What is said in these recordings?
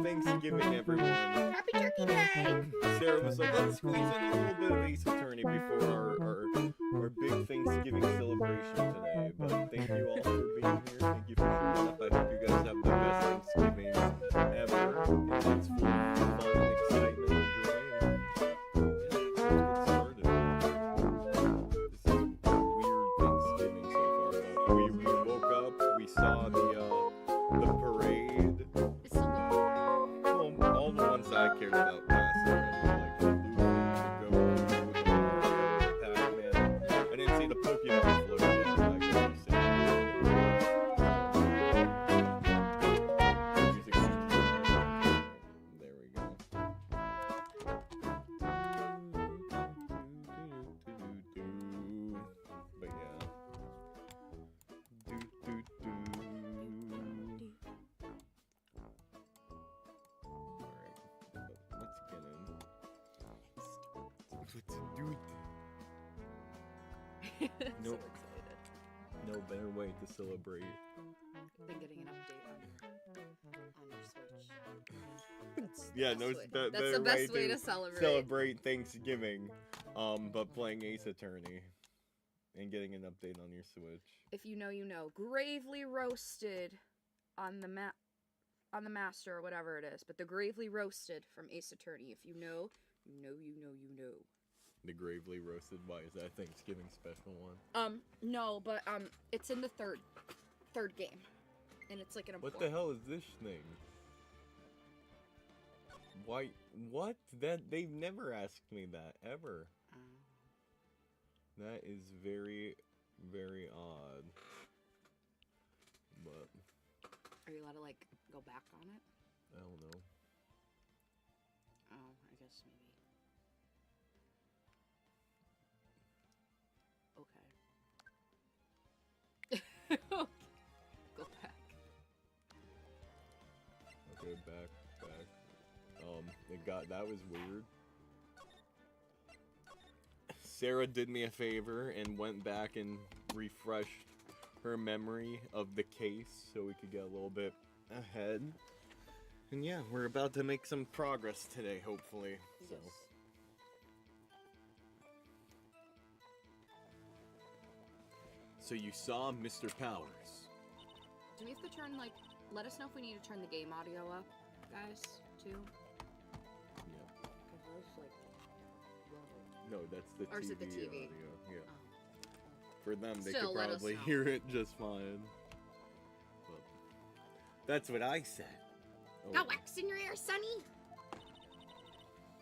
Thanksgiving, everyone. Happy Turkey Day! Sarah was like, let's squeeze in a little bit of Ace Attorney before our big Thanksgiving celebration today. But thank you all for being here. Thank you for showing up. I hope you guys have the best Thanksgiving ever. And it's full of fun and excitement and joy. And yeah, let's get started. This is a weird Thanksgiving so far. But we woke up, we saw the parade. Well, all the ones that I cared about last already, like the Luffy, the Goku, the Pac-Man. I didn't see the Pokemon float yet, so I couldn't see it. There we go. But yeah. Let's do it. So excited. No better way to celebrate. Been getting an update on your Switch. That's Yeah, the no, best way. that That's the best way to celebrate. Celebrate Thanksgiving, but playing Ace Attorney and getting an update on your Switch. If you know, you know. Gravely roasted on the master or whatever it is, but the gravely roasted from Ace Attorney. If you know, you know, you know, you know. The gravely roasted. Why is that a Thanksgiving special one? No, but it's in the third game, and it's like an important. What the hell is this thing? Why? What? That they've never asked me that ever. That is very, very odd. But Are you allowed to, like, go back on it? I don't know. Oh, I guess maybe. Okay. Go back. Okay, back. That was weird. Sarah did me a favor and went back and refreshed her memory of the case so we could get a little bit ahead. And yeah, we're about to make some progress today, hopefully. So. Yes. So you saw Mr. Powers. Do we have to turn, like, let us know if we need to turn the game audio up, guys, too? Yeah. Because those, like, No, that's the or TV, is it the TV? audio. Yeah. Oh. For them, they Still, could let us probably know. hear it just fine. But that's what I said. Oh. Got wax in your ear, Sonny?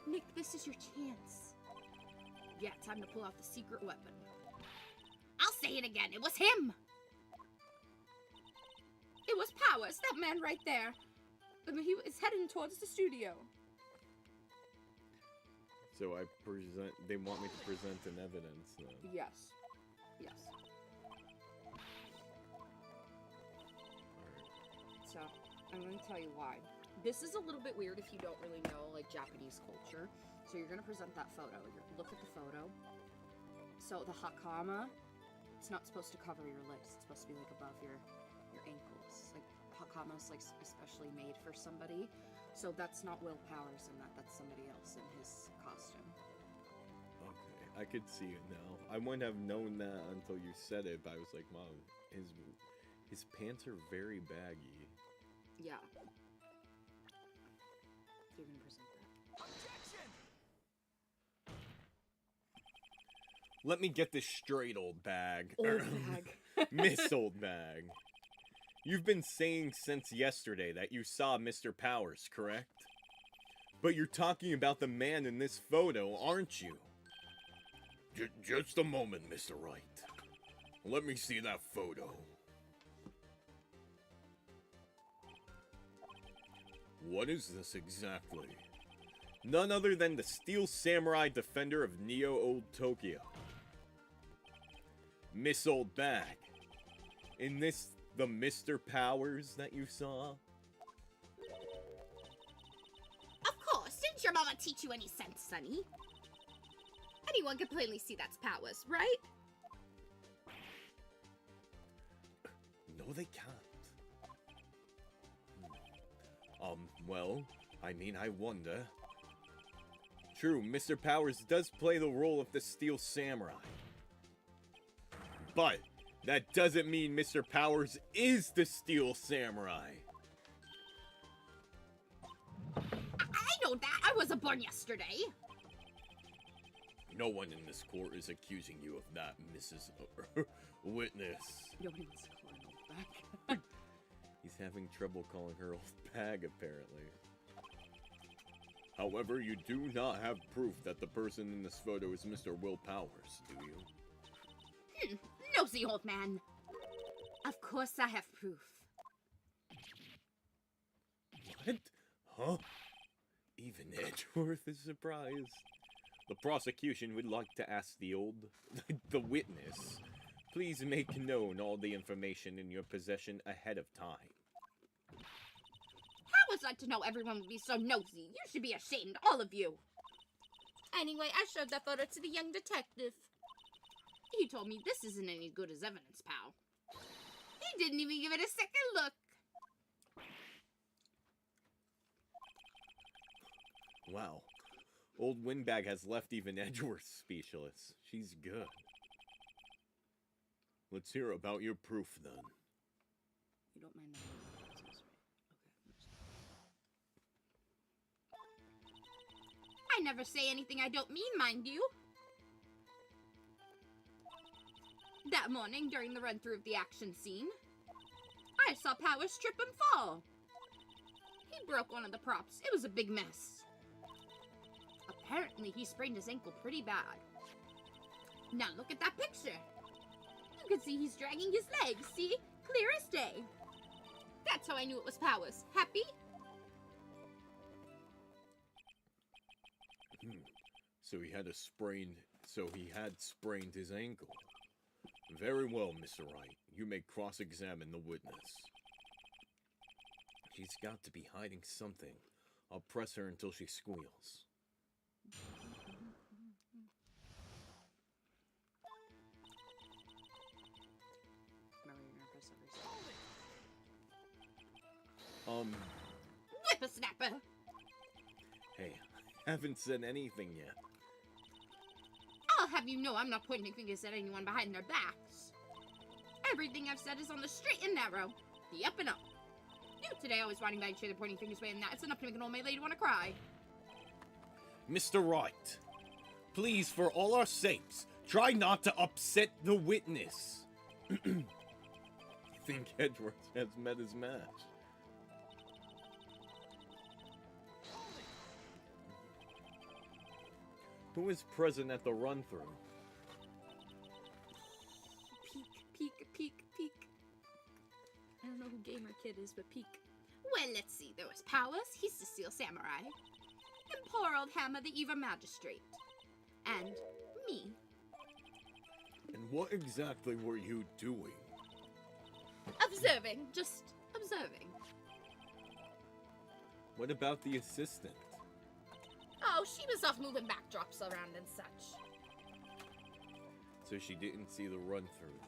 Nick, this is your chance. Yeah, time to pull out the secret weapon. I'll say it again. It was him. It was Powers, that man right there. I mean, he was heading towards the studio. So they want me to present an evidence then. Yes. Yes. Alright. So, I'm going to tell you why. This is a little bit weird if you don't really know, like, Japanese culture. So you're going to present that photo. Look at the photo. So the hakama, it's not supposed to cover your legs. It's supposed to be, like, above your ankles. Like, hakama is, like, especially made for somebody. So that's not Will Powers in that. That's somebody else in his costume. Okay, I could see it now. I wouldn't have known that until you said it, but I was like, Mom, his pants are very baggy. Yeah. You're gonna present that. Let me get this straight, old bag. Old bag. Miss Old Bag. You've been saying since yesterday that you saw Mr. Powers, correct? But you're talking about the man in this photo, aren't you? Just a moment, Mr. Wright. Let me see that photo. What is this exactly? None other than the Steel Samurai Defender of Neo Old Tokyo. Miss Old Bag. In this, the Mr. Powers that you saw? Of course! Didn't your mama teach you any sense, Sonny? Anyone can plainly see that's Powers, right? No, they can't. Well, I mean, I wonder. True, Mr. Powers does play the role of the Steel Samurai. But that doesn't mean Mr. Powers is the Steel Samurai. I know that! I wasn't born yesterday! No one in this court is accusing you of that, Mrs. Witness. Nobody wants to call an old bag. He's having trouble calling her old bag, apparently. However, you do not have proof that the person in this photo is Mr. Will Powers, do you? Nosy old man. Of course I have proof. What? Huh? Even Edgeworth is surprised. The prosecution would like to ask the witness. Please make known all the information in your possession ahead of time. How was I to know everyone would be so nosy? You should be ashamed, all of you. Anyway, I showed that photo to the young detective. He told me this isn't any good as evidence, pal. He didn't even give it a second look. Wow. Old Windbag has left even Edgeworth speechless. She's good. Let's hear about your proof, then. You don't mind that? Okay. I never say anything I don't mean, mind you. That morning, during the run-through of the action scene, I saw Powers trip and fall. He broke one of the props. It was a big mess. Apparently, he sprained his ankle pretty bad. Now look at that picture. You can can see he's dragging his legs. See? Clear as day. That's how I knew it was Powers. Happy? So he had sprained his ankle. Very well, Mr. Wright. You may cross-examine the witness. She's got to be hiding something. I'll press her until she squeals. Remember, you're gonna press Whippersnapper! Hey, I haven't said anything yet. I'll have you know I'm not pointing fingers at anyone behind their backs. Everything I've said is on the straight and narrow. The up and up. You today always riding by each other pointing fingers away, and that's enough to make an old maid lady want to cry. Mr. Wright, please, for all our sakes, try not to upset the witness. I think Edgeworth has met his match. Who is present at the run-through? Peek. I don't know who Gamer Kid is, but peek. Well, let's see. There was Powers, he's the Steel Samurai. And poor old Hammer, the Evil Magistrate. And me. And what exactly were you doing? Observing. Just observing. What about the assistant? Oh, she was off moving backdrops around and such. So she didn't see the run-through then.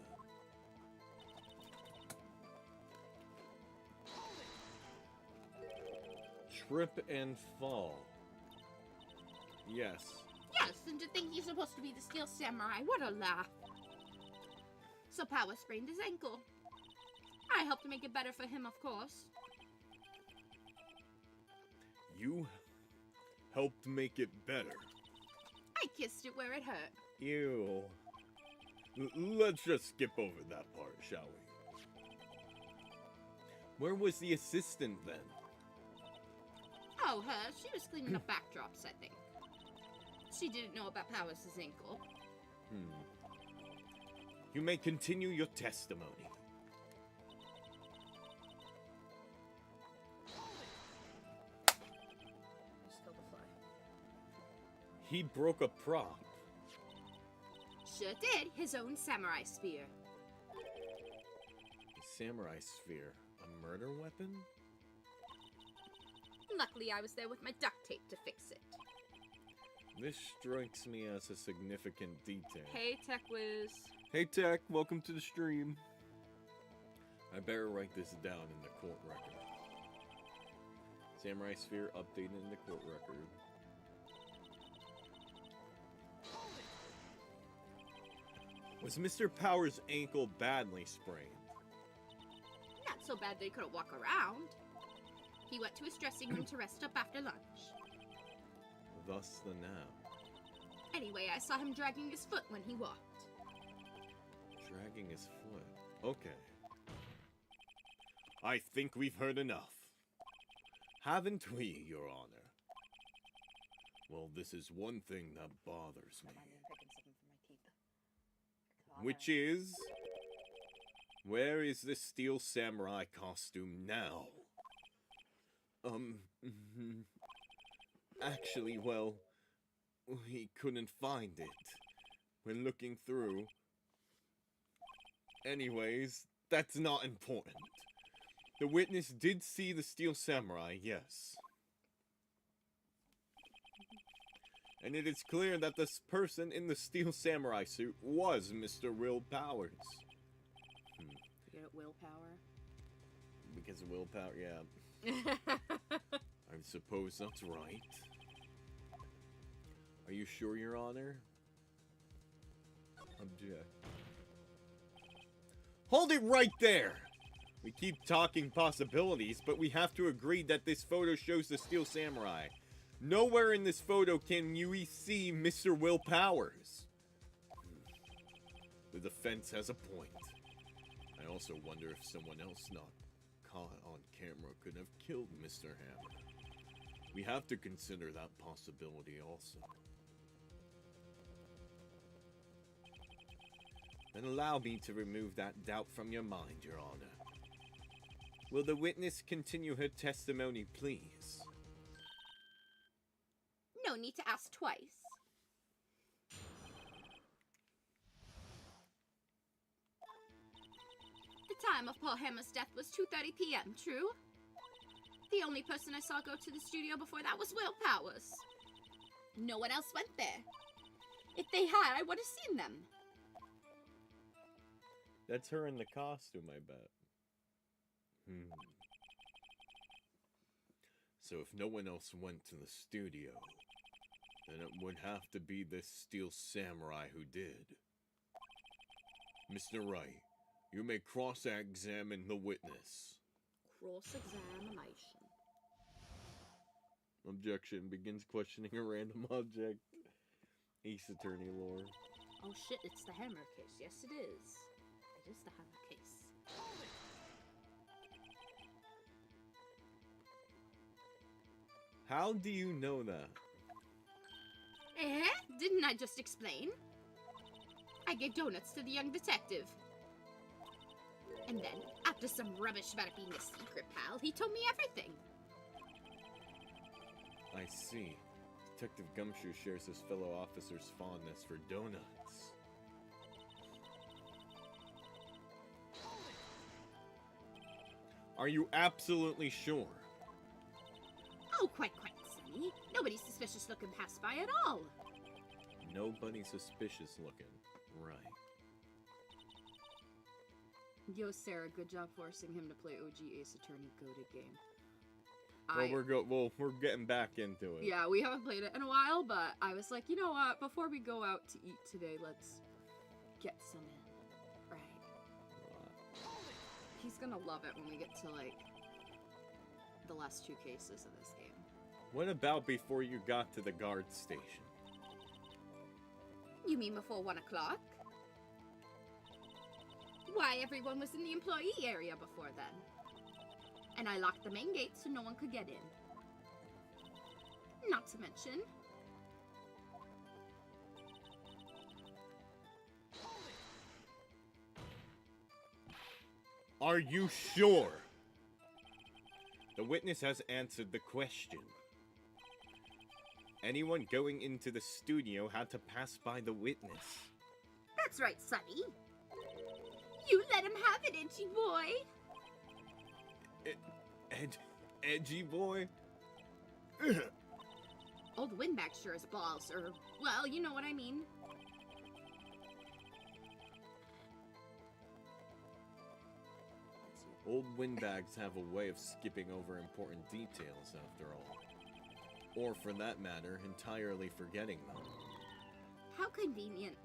Trip and fall. Yes. Yes, and to think he's supposed to be the Steel Samurai. What a laugh. So Power sprained his ankle. I helped to make it better for him, of course. You helped make it better. I kissed it where it hurt. Ew. Let's just skip over that part, shall we? Where was the assistant then? Oh, her. She was cleaning up backdrops, I think. She didn't know about Powers' ankle. You may continue your testimony. Still the fly. He broke a prop. Sure did. His own samurai spear. A samurai sphere. A murder weapon? Luckily, I was there with my duct tape to fix it. This strikes me as a significant detail. Hey, Tech Whiz. Hey Tech, welcome to the stream. I better write this down in the court record. Samurai sphere updated in the court record. Was Mr. Powers' ankle badly sprained? Not so bad they couldn't walk around. He went to his dressing room to rest up after lunch. Thus the now. Anyway, I saw him dragging his foot when he walked. Dragging his foot. Okay. I think we've heard enough. Haven't we, Your Honor? Well, this is one thing that bothers me. Which is... where is the Steel Samurai costume now? Actually, well, we couldn't find it. When looking through. Anyways, that's not important. The witness did see the Steel Samurai, yes. And it is clear that this person in the Steel Samurai suit was Mr. Will Powers. You get willpower? Because of willpower, yeah. I suppose that's right. Are you sure, Your Honor? Object. Hold it right there! We keep talking possibilities, but we have to agree that this photo shows the Steel Samurai. Nowhere in this photo can you see Mr. Will Powers. The defense has a point. I also wonder if someone else not caught on camera could have killed Mr. Hammer. We have to consider that possibility also. Then allow me to remove that doubt from your mind, Your Honor. Will the witness continue her testimony, please? No need to ask twice. The time of Paul Hammer's death was 2:30 p.m., true? The only person I saw go to the studio before that was Will Powers. No one else went there. If they had, I would have seen them. That's her in the costume, I bet. So if no one else went to the studio, then it would have to be this steel samurai who did. Mr. Wright, you may cross-examine the witness. Cross-examination. Objection. Begins questioning a random object. Ace Attorney lore. Oh shit, it's the Hammer case. Yes, it is. It is the Hammer case. How do you know that? Eh? Didn't I just explain? I gave donuts to the young detective. And then, after some rubbish about it being a secret, pal, he told me everything. I see. Detective Gumshoe shares his fellow officer's fondness for donuts. Are you absolutely sure? Oh, quite, Sonny. Nobody suspicious looking passed by at all. Nobody suspicious looking. Right. Yo, Sarah, good job forcing him to play OG Ace Attorney Goated game. Well, we're getting back into it. Yeah, we haven't played it in a while, but I was like, you know what? Before we go out to eat today, let's get some in. Right. He's gonna love it when we get to, like, the last 2 cases of this game. What about before you got to the guard station? You mean before 1 o'clock? Why, everyone was in the employee area before then. And I locked the main gate so no one could get in. Not to mention... Are you sure? The witness has answered the question. Anyone going into the studio had to pass by the witness. That's right, Sonny. You let him have it, edgy boy. Edgy boy? Old Windbag sure is balls, or, well, you know what I mean. Old windbags have a way of skipping over important details, after all. Or, for that matter, entirely forgetting them. How convenient.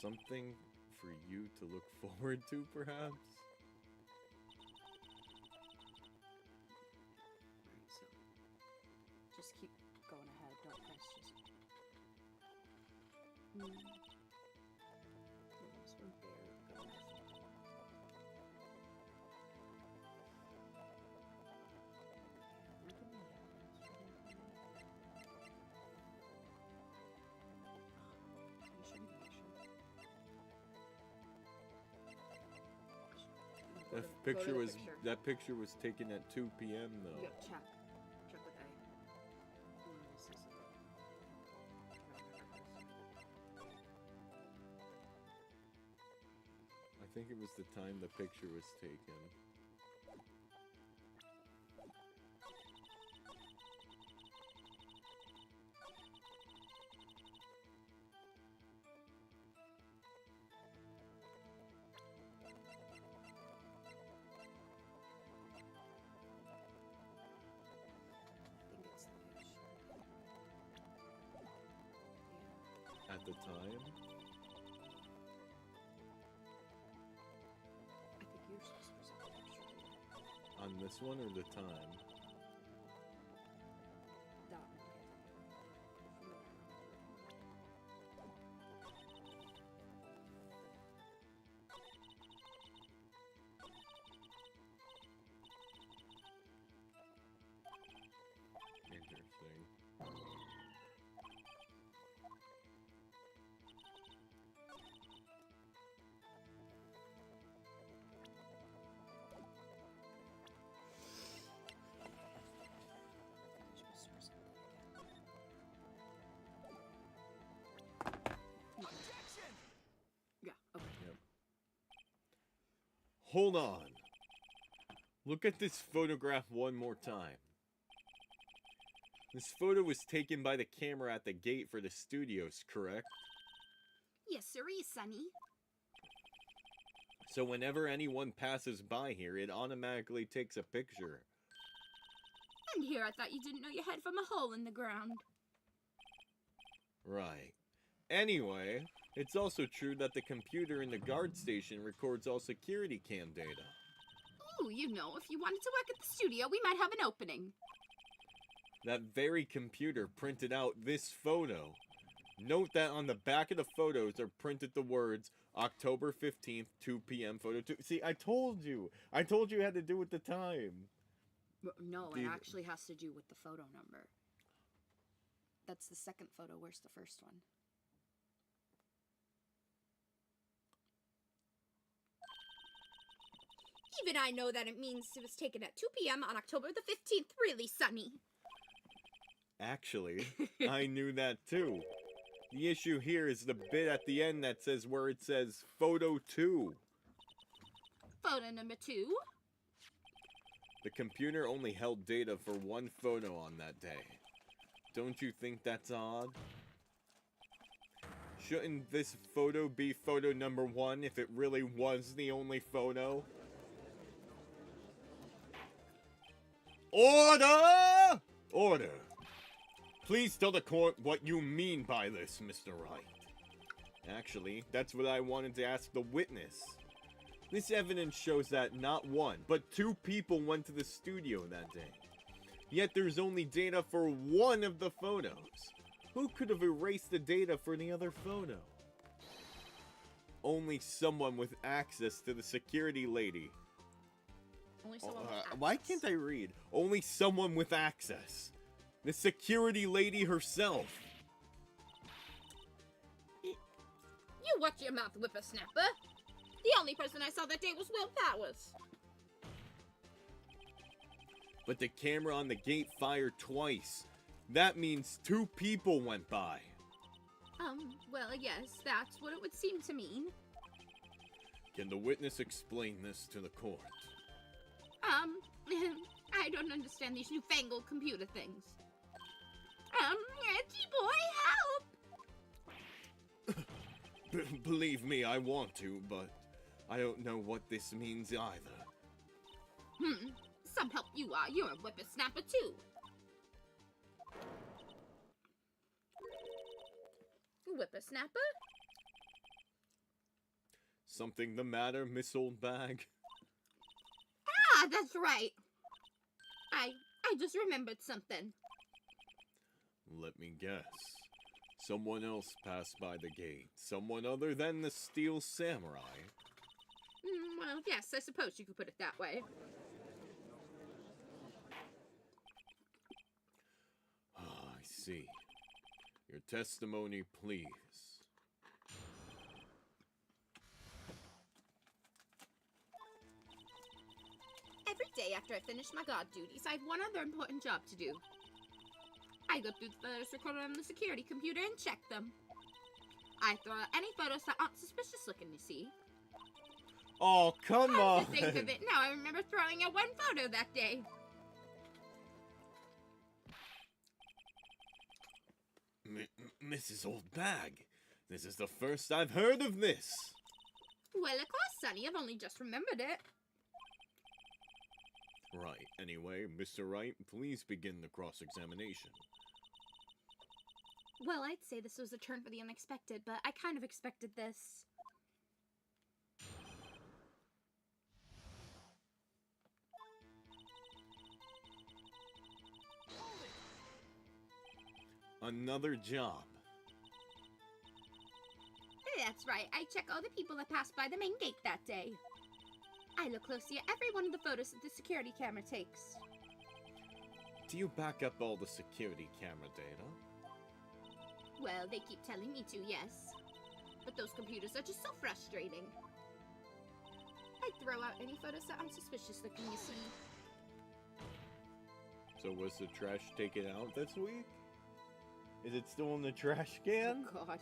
Something for you to look forward to, perhaps? So, just keep going ahead, don't press, just... This one there, go. That picture was taken at 2 p.m. though. Yeah, check with A. I think it was the time the picture was taken. At the time? I think you're supposed to present the picture. On this one or the time? That one. Interesting. hold on. Look at this photograph one more time. This photo was taken by the camera at the gate for the studios, correct? Yes, sirree, Sonny. So whenever anyone passes by here, it automatically takes a picture. And here, I thought you didn't know you had from a hole in the ground. Right. Anyway, it's also true that the computer in the guard station records all security cam data. Ooh, you know, if you wanted to work at the studio, we might have an opening. That very computer printed out this photo. Note that on the back of the photos are printed the words October 15th, 2 p.m. photo 2. See, I told you. I told you it had to do with the time. No, Dude. it actually has to do with the photo number. That's the second photo. Where's the first one? Even I know that it means it was taken at 2 p.m. on October the 15th. Really, Sonny? Actually, I knew that too. The issue here is the bit at the end that says where it says photo 2. Photo number 2? The computer only held data for one photo on that day. Don't you think that's odd? Shouldn't this photo be photo number 1 if it really was the only photo? Order! Order. Please tell the court what you mean by this, Mr. Wright. Actually, that's what I wanted to ask the witness. This evidence shows that not one, but 2 people went to the studio that day. Yet there's only data for one of the photos. Who could have erased the data for the other photo? Only someone with access to the security lady. Only someone with access. Why can't I read? Only someone with access. The security lady herself. You watch your mouth, whippersnapper. The only person I saw that day was Will Powers. But the camera on the gate fired twice. That means 2 people went by. Well, yes, that's what it would seem to mean. Can the witness explain this to the court? I don't understand these newfangled computer things. T-boy, help! Believe me, I want to, but I don't know what this means either. Some help you are. You're a whippersnapper, too. Whippersnapper? Something the matter, Miss Oldbag? Ah, that's right. I just remembered something. Let me guess. Someone else passed by the gate. Someone other than the Steel Samurai. Well, yes, I suppose you could put it that way. Ah, I see. Your testimony, please. Every day after I finish my guard duties, I have one other important job to do. I go through the photos recorded on the security computer and check them. I throw out any photos that aren't suspicious looking, you see. Oh, come on! To think of it now, I remember throwing out one photo that day. Mrs. Oldbag, this is the first I've heard of this. Well, of course, Sonny, I've only just remembered it. Right, anyway, Mr. Wright, please begin the cross-examination. Well, I'd say this was a turn for the unexpected, but I kind of expected this. Another job. That's right, I check all the people that passed by the main gate that day. I look closely at every one of the photos that the security camera takes. Do you back up all the security camera data? Well, they keep telling me to, yes. But those computers are just so frustrating. I throw out any photos that aren't suspicious looking, you see. So was the trash taken out this week? Is it still in the trash can? Oh, God.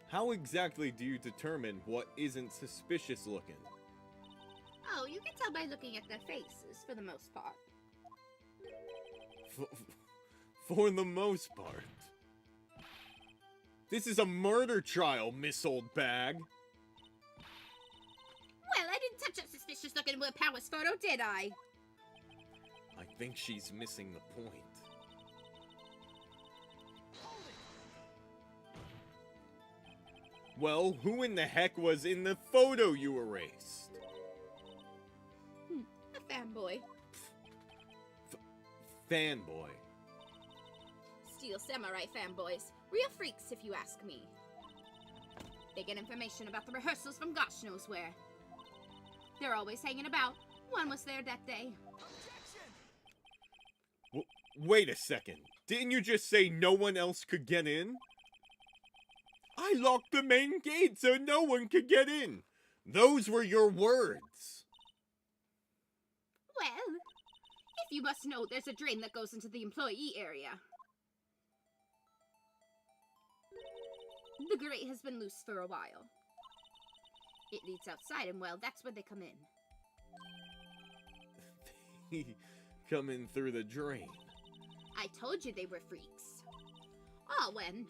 How exactly do you determine what isn't suspicious looking? Oh, you can tell by looking at their faces, for the most part. For the most part. This is a murder trial, Miss Old Bag. Well, I didn't touch that suspicious-looking Will Powers photo, did I? I think she's missing the point. Well, who in the heck was in the photo you erased? A fanboy. Fanboy. Steel Samurai fanboys. Real freaks, if you ask me. They get information about the rehearsals from gosh knows where. They're always hanging about. One was there that day. Wait a second. Didn't you just say no one else could get in? I locked the main gate so no one could get in. Those were your words. Well, if you must know, there's a drain that goes into the employee area. The grate has been loose for a while. It leads outside, and well, that's where they come in. Come in through the drain. I told you they were freaks. Oh, when?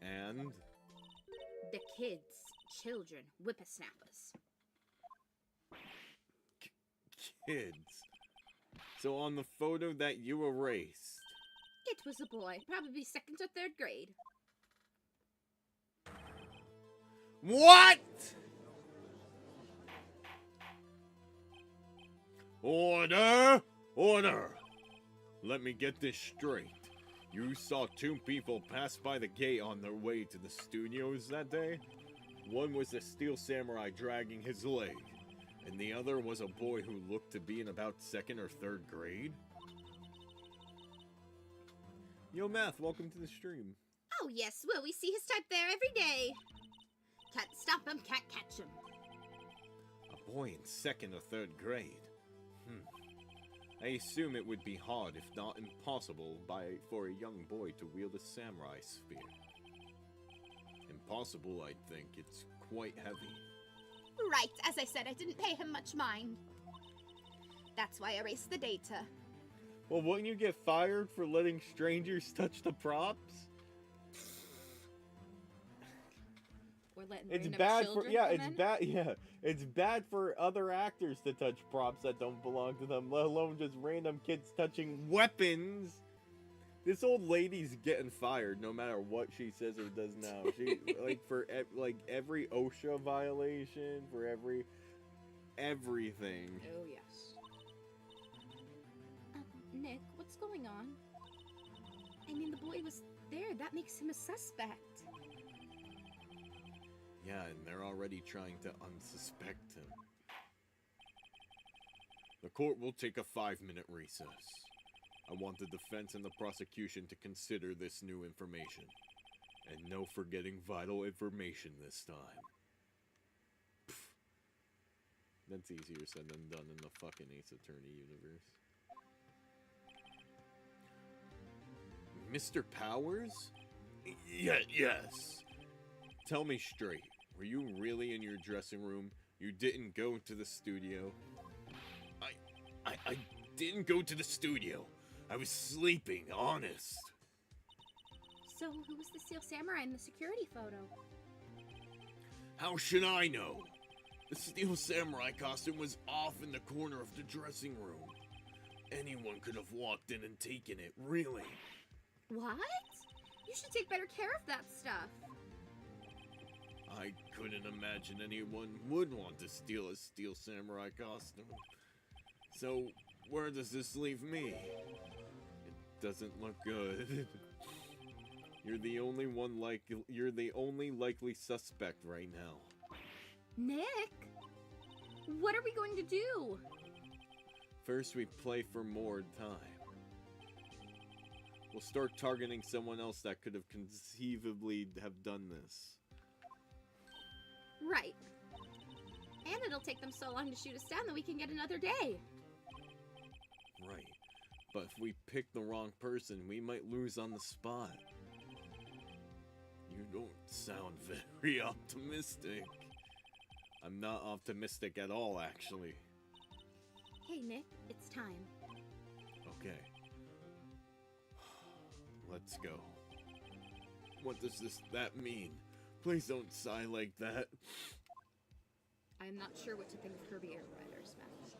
And? The kids, children, whippersnappers. Kids. So on the photo that you erased. It was a boy, probably 2nd or 3rd grade. What? Order! Order! Let me get this straight. You saw 2 people pass by the gate on their way to the studios that day? One was a Steel Samurai dragging his leg, and the other was a boy who looked to be in about 2nd or 3rd grade? Yo, Math, welcome to the stream. Oh yes, well, we see his type there every day. Can't stop him, can't catch him. A boy in 2nd or 3rd grade? I assume it would be hard, if not impossible, for a young boy to wield a samurai spear. Impossible, I think. It's quite heavy. Right, as I said, I didn't pay him much mind. That's why I erased the data. Well, wouldn't you get fired for letting strangers touch the props? Or letting It's random bad for children come in? It's bad for other actors to touch props that don't belong to them, let alone just random kids touching weapons. This old lady's getting fired no matter what she says or does now. She for every OSHA violation, for everything. Oh yes. Nick, what's going on? I mean, the boy was there. That makes him a suspect. Yeah, and they're already trying to unsuspect him. The court will take a 5-minute recess. I want the defense and the prosecution to consider this new information. And no forgetting vital information this time. Pfft. That's easier said than done in the fucking Ace Attorney universe. Mr. Powers? Yes. Tell me straight. Were you really in your dressing room? You didn't go to the studio? I didn't go to the studio. I was sleeping, honest. So, who was the Steel Samurai in the security photo? How should I know? The Steel Samurai costume was off in the corner of the dressing room. Anyone could have walked in and taken it, really. What? You should take better care of that stuff. I couldn't imagine anyone would want to steal a Steel Samurai costume. So, where does this leave me? It doesn't look good. You're the only likely suspect right now. Nick? What are we going to do? First, we play for more time. We'll start targeting someone else that could have conceivably have done this. Right. And it'll take them so long to shoot us down that we can get another day. Right. But if we pick the wrong person, we might lose on the spot. You don't sound very optimistic. I'm not optimistic at all, actually. Hey, Nick, it's time. Okay. Let's go. What does that mean? Please don't sigh like that. I'm not sure what to think of Kirby Air Riders, Max.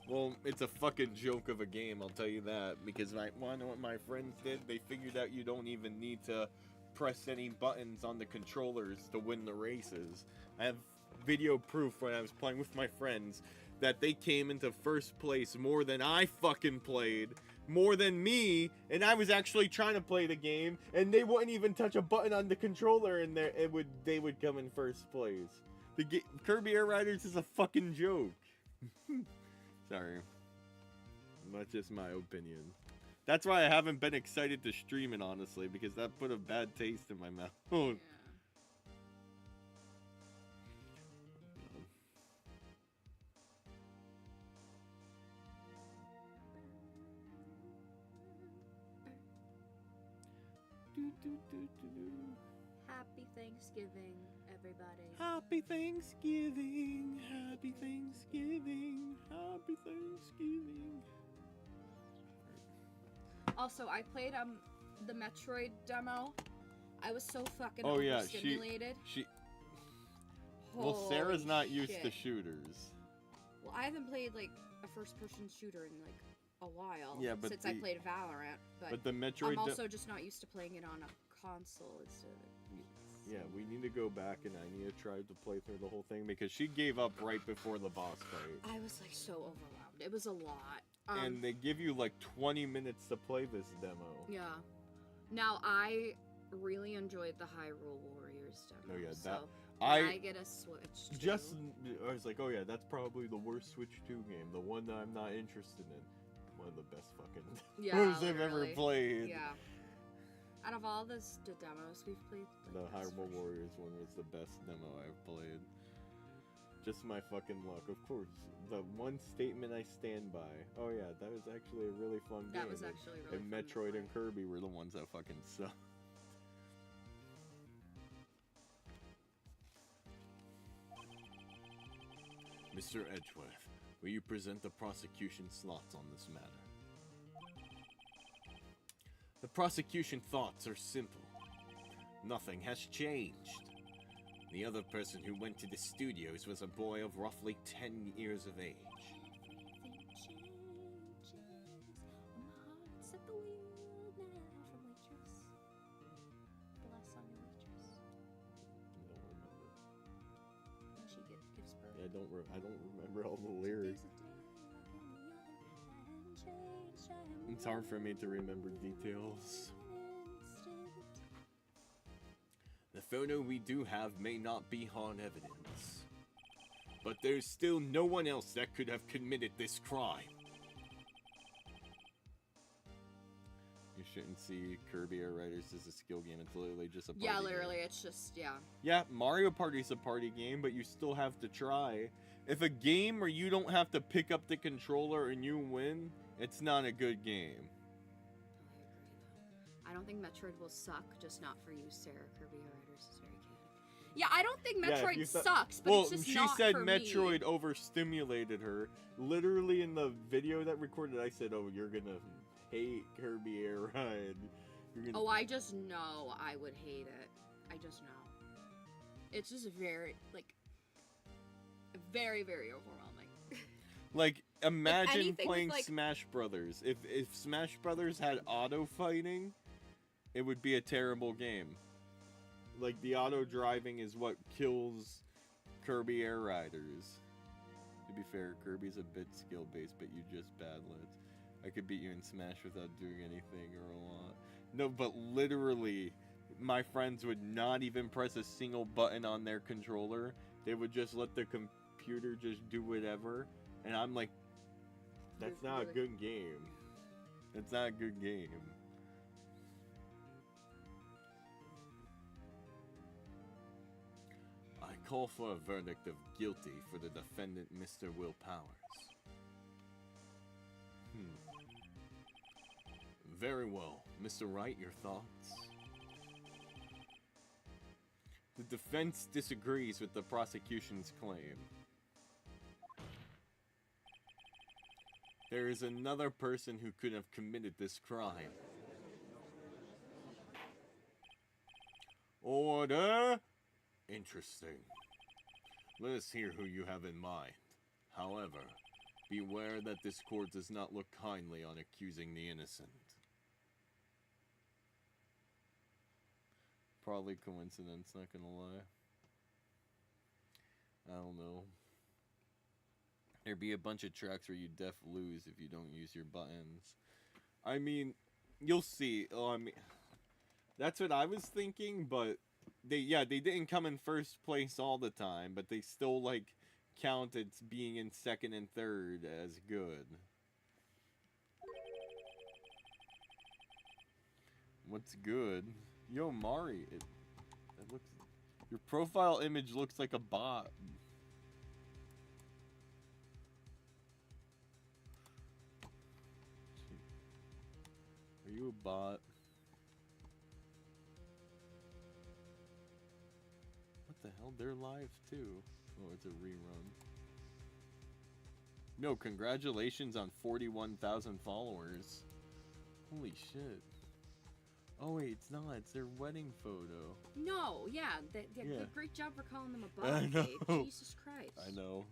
Well, it's a fucking joke of a game, I'll tell you that. Because wanna know what my friends did? They figured out you don't even need to press any buttons on the controllers to win the races. I have video proof when I was playing with my friends that they came into first place more than I fucking played. More than me, and I was actually trying to play the game, and they wouldn't even touch a button on the controller, and they would come in first place. Kirby Air Riders is a fucking joke. Sorry, that's just my opinion. That's why I haven't been excited to stream it, honestly, because that put a bad taste in my mouth. Yeah. Happy Thanksgiving, everybody. Happy Thanksgiving, happy Thanksgiving, happy Thanksgiving. Also, I played the Metroid demo. I was so fucking Yeah, overstimulated. Well, Sarah's not used to shit. shooters. Well, I haven't played like a first-person shooter in like a while. Yeah, but since I played Valorant, but the Metroid. I'm also just not used to playing it on a console. Yeah, we need to go back and I need to try to play through the whole thing because she gave up right before the boss fight. I was like so overwhelmed. It was a lot. And they give you like 20 minutes to play this demo. Yeah. Now I really enjoyed the Hyrule Warriors demo. Oh yeah, so I get a Switch. I was like, oh yeah, that's probably the worst Switch 2 game, the one that I'm not interested in. One of the best fucking demos I've ever played. Yeah. Out of all the demos we've played, the Hyrule Warriors one was the best demo I've played. Just my fucking luck, of course. The one statement I stand by. Oh yeah, that was actually a really fun game. That was actually really and fun. And Metroid and Kirby were the ones that fucking sucked. Mr. Edgeworth, will you present the prosecution's thoughts on this matter? The prosecution thoughts are simple. Nothing has changed. The other person who went to the studios was a boy of roughly 10 years of age. I don't remember all the lyrics. It's hard for me to remember details. The photo we do have may not be hard evidence, but there's still no one else that could have committed this crime. You shouldn't see Kirby Air Riders as a skill game. It's literally just a party Yeah, literally, game. it's just, yeah. Yeah, Mario Party's a party game, but you still have to try. If a game where you don't have to pick up the controller and you win, it's not a good game. I don't think Metroid will suck, just not for you, Sarah. Kirby Air Riders is very chaotic. Yeah, I don't think Metroid sucks, but it's just not for me. Well, she said Metroid overstimulated her. Literally in the video that recorded, I said, oh, you're gonna hate Kirby Air Ride. Oh, I just know I would hate it. I just know. It's just very, like, very, very overwhelming. Like, imagine playing with, like, Smash Brothers. If Smash Brothers had auto fighting, it would be a terrible game. Like, the auto driving is what kills Kirby Air Riders. To be fair, Kirby's a bit skill-based, but you just battle it. I could beat you in Smash without doing anything or a lot. No, but literally, my friends would not even press a single button on their controller. They would just let the computer just do whatever. And I'm like, that's not a good game. That's not a good game. I call for a verdict of guilty for the defendant, Mr. Will Powers. Very well. Mr. Wright, your thoughts? The defense disagrees with the prosecution's claim. There is another person who could have committed this crime. Order! Interesting. Let us hear who you have in mind. However, beware that this court does not look kindly on accusing the innocent. Probably coincidence, not gonna lie. I don't know. There'd be a bunch of tracks where you def lose if you don't use your buttons. I mean, you'll see. Oh, I mean, that's what I was thinking, but they didn't come in first place all the time, but they still, like, counted being in second and third as good. What's good? Yo, Mari, it looks... Your profile image looks like a bot. Are you a bot? What the hell? They're live too. Oh, it's a rerun. No, congratulations on 41,000 followers. Holy shit. Oh wait, it's not. It's their wedding photo. No, yeah, great job for calling them a bot. I know. Babe. Jesus Christ. I know.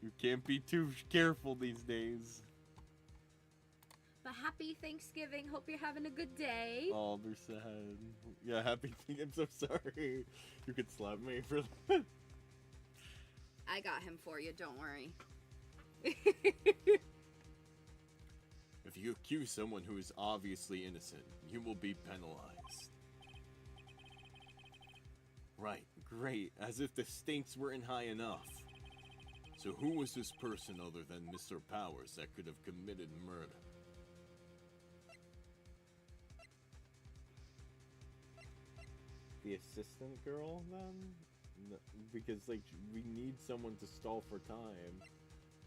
You can't be too careful these days. But happy Thanksgiving. Hope you're having a good day. Oh, they're sad. Yeah, happy thing. I'm so sorry. You could slap me for that. I got him for you. Don't worry. If you accuse someone who is obviously innocent, you will be penalized. Right, great. As if the stakes weren't high enough. So who was this person other than Mr. Powers that could have committed murder? The assistant girl, then? No, because, like, we need someone to stall for time.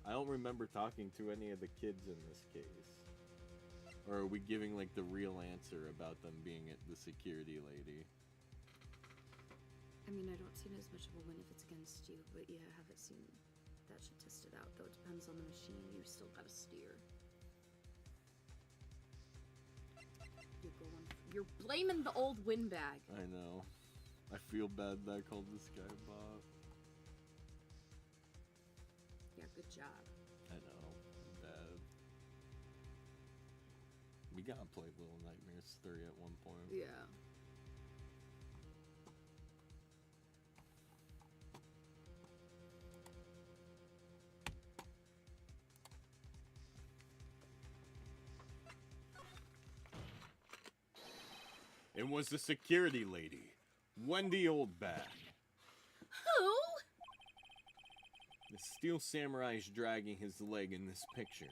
I don't remember talking to any of the kids in this case. Or are we giving, like, the real answer about them being the security lady? I mean, I don't see it as much of a win if it's against you, but yeah, I haven't seen that shit tested out, though it depends on the machine. You still gotta steer. You're blaming the old windbag. I know. I feel bad that I called this guy a bot. Yeah, good job. I know. Bad. We gotta play Little Nightmares 3 at one point. Yeah. It was the security lady, Wendy Oldbag. Who? The steel samurai is dragging his leg in this picture.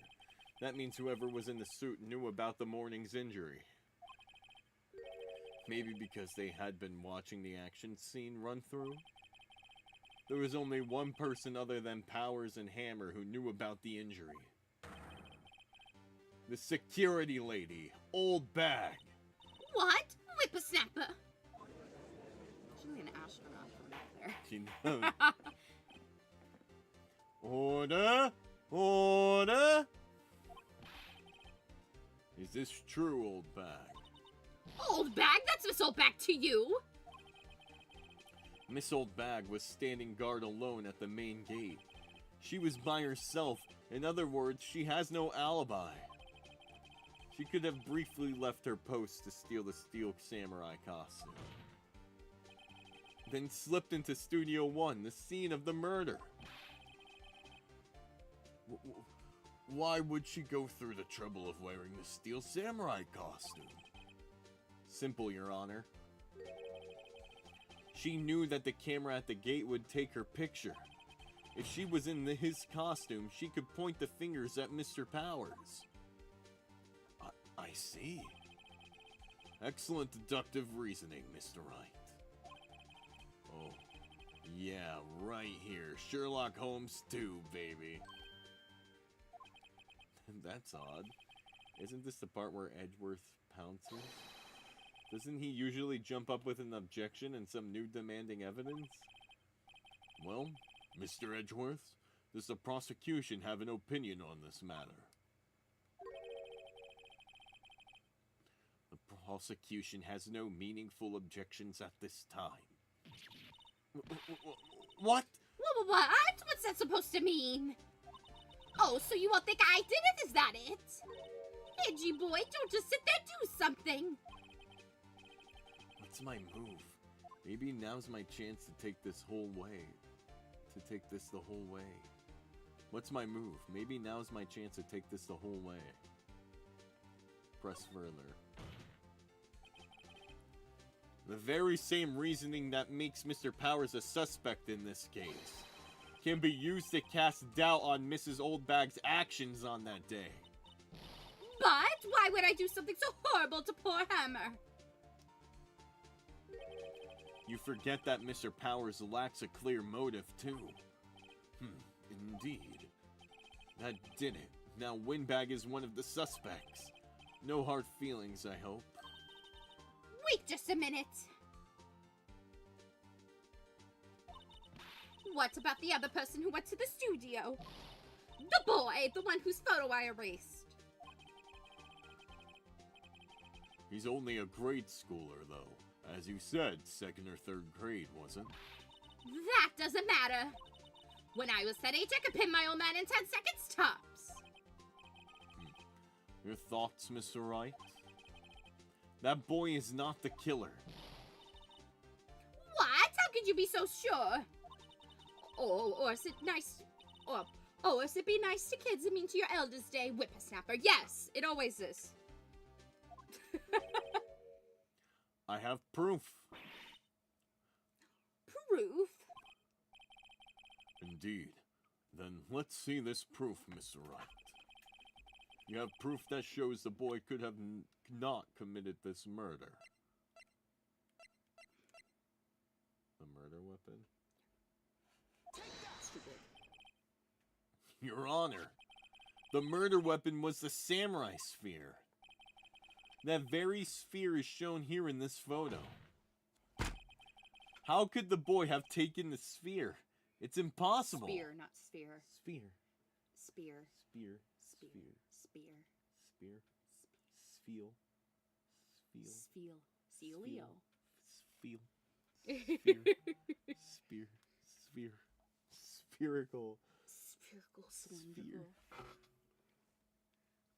That means whoever was in the suit knew about the morning's injury. Maybe because they had been watching the action scene run through? There was only one person other than Powers and Hammer who knew about the injury. The security lady, Oldbag. What? Whippersnapper! She's an astronaut from up there. She knows. Order! Order! Is this true, Oldbag? Oldbag? That's Miss Oldbag to you! Miss Oldbag was standing guard alone at the main gate. She was by herself. In other words, she has no alibi. She could have briefly left her post to steal the steel samurai costume. Then slipped into Studio 1, the scene of the murder. Why would she go through the trouble of wearing the steel samurai costume? Simple, Your Honor. She knew that the camera at the gate would take her picture. If she was in his costume, she could point the fingers at Mr. Powers. I see. Excellent deductive reasoning, Mr. Wright. Oh, yeah, right here. Sherlock Holmes 2, baby. That's odd. Isn't this the part where Edgeworth pounces? Doesn't he usually jump up with an objection and some new demanding evidence? Well, Mr. Edgeworth, does the prosecution have an opinion on this matter? The prosecution has no meaningful objections at this time. What? What? What's that supposed to mean? Oh, so you all think I did it? Is that it? Edgy boy, don't just sit there, do something. What's my move? Maybe now's my chance to take this whole way. The whole way. What's my move? Maybe now's my chance to take this the whole way. Press further. The very same reasoning that makes Mr. Powers a suspect in this case can be used to cast doubt on Mrs. Oldbag's actions on that day. But why would I do something so horrible to poor Hammer? You forget that Mr. Powers lacks a clear motive, too. Indeed. That did it. Now Windbag is one of the suspects. No hard feelings, I hope. Wait just a minute. What about the other person who went to the studio? The boy, the one whose photo I erased. He's only a grade schooler, though. As you said, 2nd or 3rd grade, wasn't? That doesn't matter. When I was that age, I could pin my old man in 10 seconds tops. Your thoughts, Mr. Wright? That boy is not the killer. What? How could you be so sure? Or is it nice? Or is it be nice to kids and mean to your elders' day, whippersnapper? Yes, it always is. I have proof. Proof? Indeed. Then let's see this proof, Mr. Wright. You have proof that shows the boy could have not committed this murder. The murder weapon? Stupid. Your Honor, the murder weapon was the samurai sphere. That very sphere is shown here in this photo. How could the boy have taken the sphere? It's impossible. Spear, not sphere. Sphere. Spear. Spear. Spear. Spear. Spear. Spheal. Spheal. Spheal. Celio. Spheal. Sphere. Spear. Sphere. Spherical. Spherical cylindrical.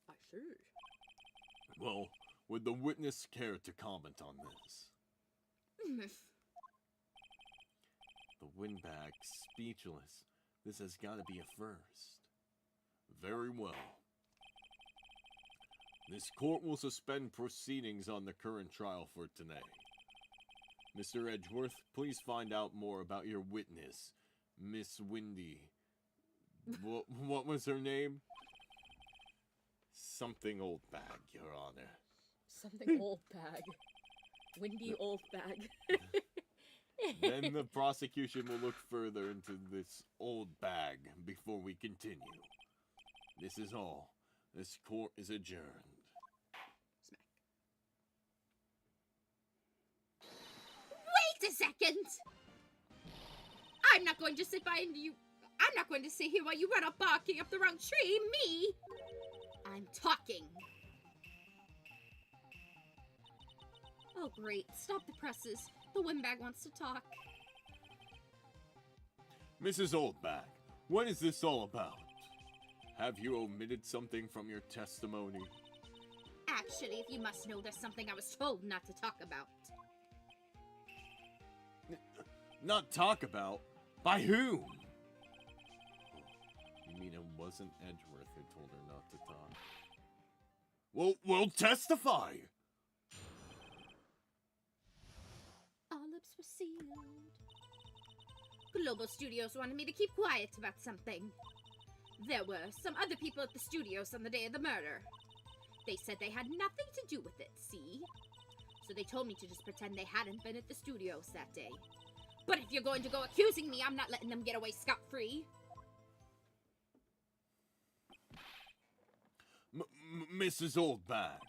I should. Well, would the witness care to comment on this? The windbag, speechless. This has got to be a first. Very well. This court will suspend proceedings on the current trial for today. Mr. Edgeworth, please find out more about your witness, Miss Windy. What was her name? Something old bag, Your Honor. Something old bag. Windy old bag. Then the prosecution will look further into this old bag before we continue. This is all. This court is adjourned. Smack. Wait a second! I'm not going to sit by and I'm not going to sit here while you run up barking up the wrong tree, me! I'm talking. Oh great, stop the presses. The windbag wants to talk. Mrs. Oldbag, what is this all about? Have you omitted something from your testimony? Actually, if you must know, there's something I was told not to talk about. Not talk about? By whom? You mean it wasn't Edgeworth who told her not to talk? Well, testify! All lips were sealed. Global Studios wanted me to keep quiet about something. There were some other people at the studios on the day of the murder. They said they had nothing to do with it, see? So they told me to just pretend they hadn't been at the studios that day. But if you're going to go accusing me, I'm not letting them get away scot-free. Mrs. Oldbag,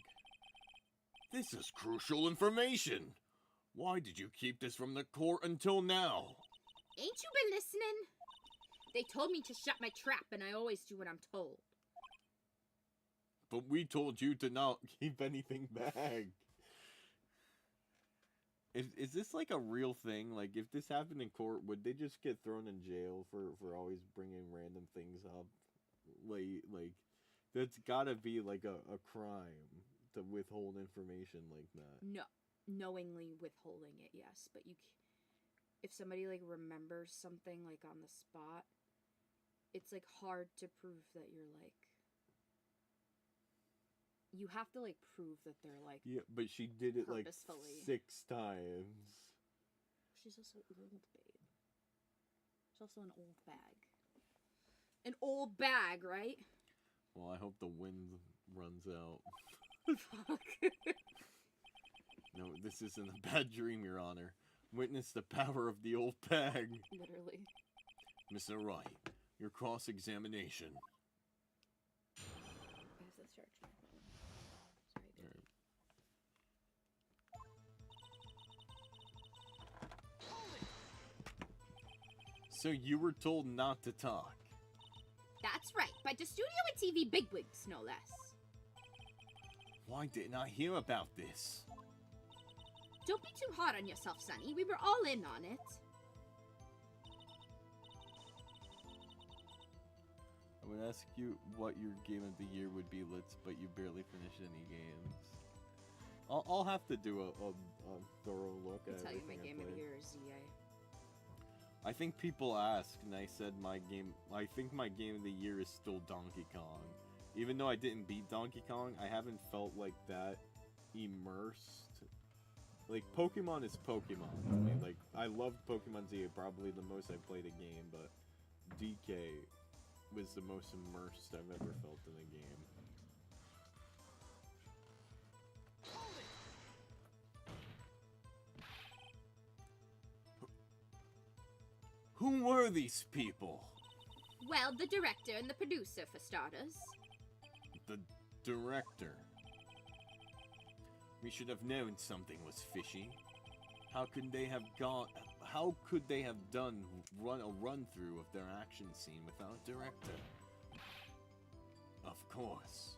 This is crucial information. Why did you keep this from the court until now? Ain't you been listening? They told me to shut my trap, and I always do what I'm told. But we told you to not keep anything back. Is this like a real thing? Like, if this happened in court, would they just get thrown in jail for always bringing random things up? Like that's gotta be like a crime to withhold information like that. No, knowingly withholding it, yes. But if somebody like remembers something like on the spot, it's like hard to prove that you're like. You have to like prove that they're like. Yeah, but she did it like 6 times. She's also old, babe. She's also an old bag. An old bag, right? Well, I hope the wind runs out. Fuck. No, this isn't a bad dream, Your Honor. Witness the power of the old bag. Literally. Mr. Wright, your cross-examination. I have to charge my phone. Sorry. So you were told not to talk. That's right, by the studio and TV bigwigs, no less. Why didn't I hear about this? Don't be too hard on yourself, Sonny. We were all in on it. I would ask you what your game of the year would be, but you barely finished any games. I'll have to do a thorough look at I'll tell you my everything game I of the played. year is ZA. I think people ask, and I said I think my game of the year is still Donkey Kong. Even though I didn't beat Donkey Kong, I haven't felt like that immersed. Like, Pokemon is Pokemon. I mean, like, I loved Pokemon Z, probably the most I played a game, but DK was the most immersed I've ever felt in a game. Who were these people? Well, the director and the producer, for starters. The director. We should have known something was fishy. How could they have done a run through of their action scene without a director? Of course.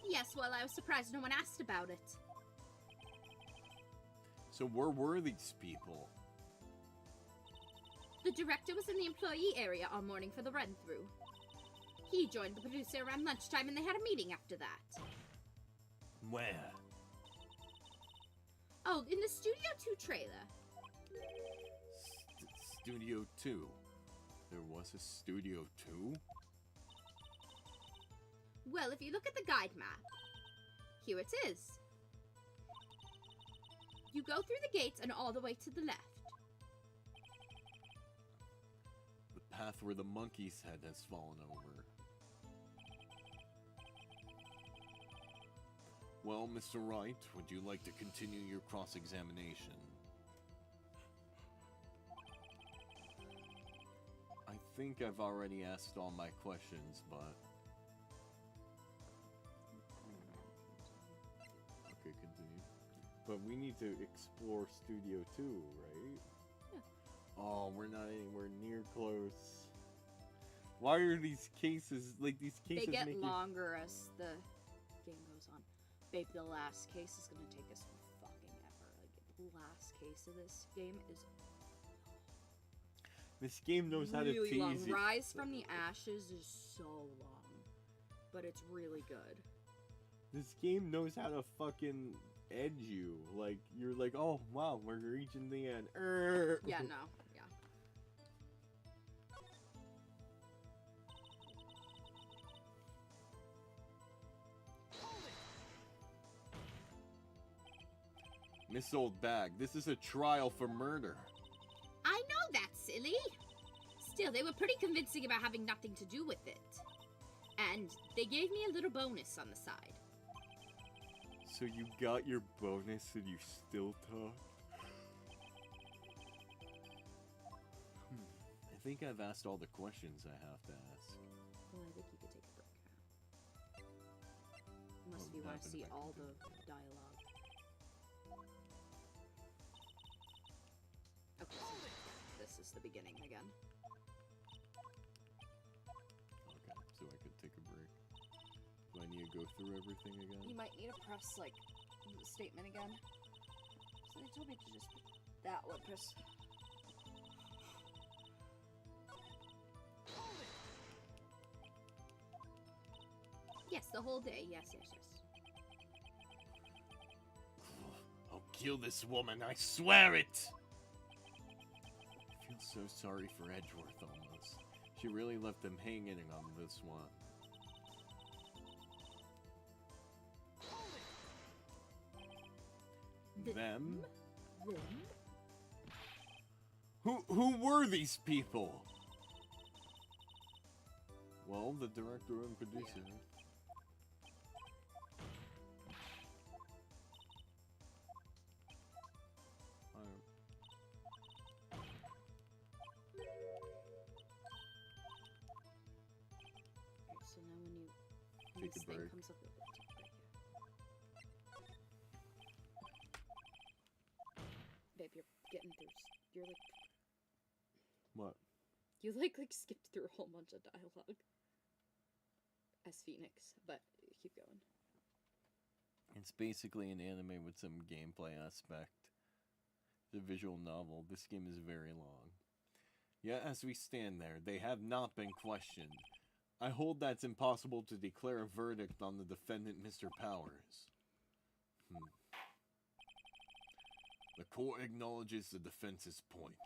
Yes, well, I was surprised no one asked about it. So where were these people? The director was in the employee area all morning for the run-through. He joined the producer around lunchtime and they had a meeting after that. Where? Oh, in the Studio 2 trailer. Studio 2? There was a Studio 2? Well, if you look at the guide map, here it is. You go through the gates and all the way to the left. The path where the monkey's head has fallen over. Well, Mr. Wright, would you like to continue your cross-examination? I think I've already asked all my questions, but... Okay, continue. But we need to explore Studio 2, right? Yeah. Oh, we're not anywhere near close. Why are these cases, like, these cases They get make longer as the game goes on. Babe, the last case is gonna take us fucking ever. Like, the last case of this game is This game knows how to really tease long. you. Rise from the Ashes is so long, but it's really good. This game knows how to fucking edge you. Like, you're like, oh, wow, we're reaching the end. Yeah, no, yeah. Miss Old Bag, this is a trial for murder. I know that, silly. Still, they were pretty convincing about having nothing to do with it. And they gave me a little bonus on the side. So you got your bonus and you still talk? I think I've asked all the questions I have to ask. Well, I think you could take a break now. Unless What you would want to happen see if I all continued? the dialogue. beginning again. Okay, so I could take a break. Do I need to go through everything again? You might need to press, like, the statement again. So they told me to just that one, press. Yes, the whole day. Yes, yes, yes. I'll kill this woman, I swear it! I feel so sorry for Edgeworth almost. She really left them hanging on this one. Them? Who were these people? Well, the director and producer. Okay, so now when Take this a thing break. comes up, take a break, yeah. Babe, you're getting through. You're like. What? You like skipped through a whole bunch of dialogue as Phoenix, but keep going. It's basically an anime with some gameplay aspect. The visual novel. This game is very long. Yet as we stand there, they have not been questioned. I hold that it's impossible to declare a verdict on the defendant, Mr. Powers. The court acknowledges the defense's point.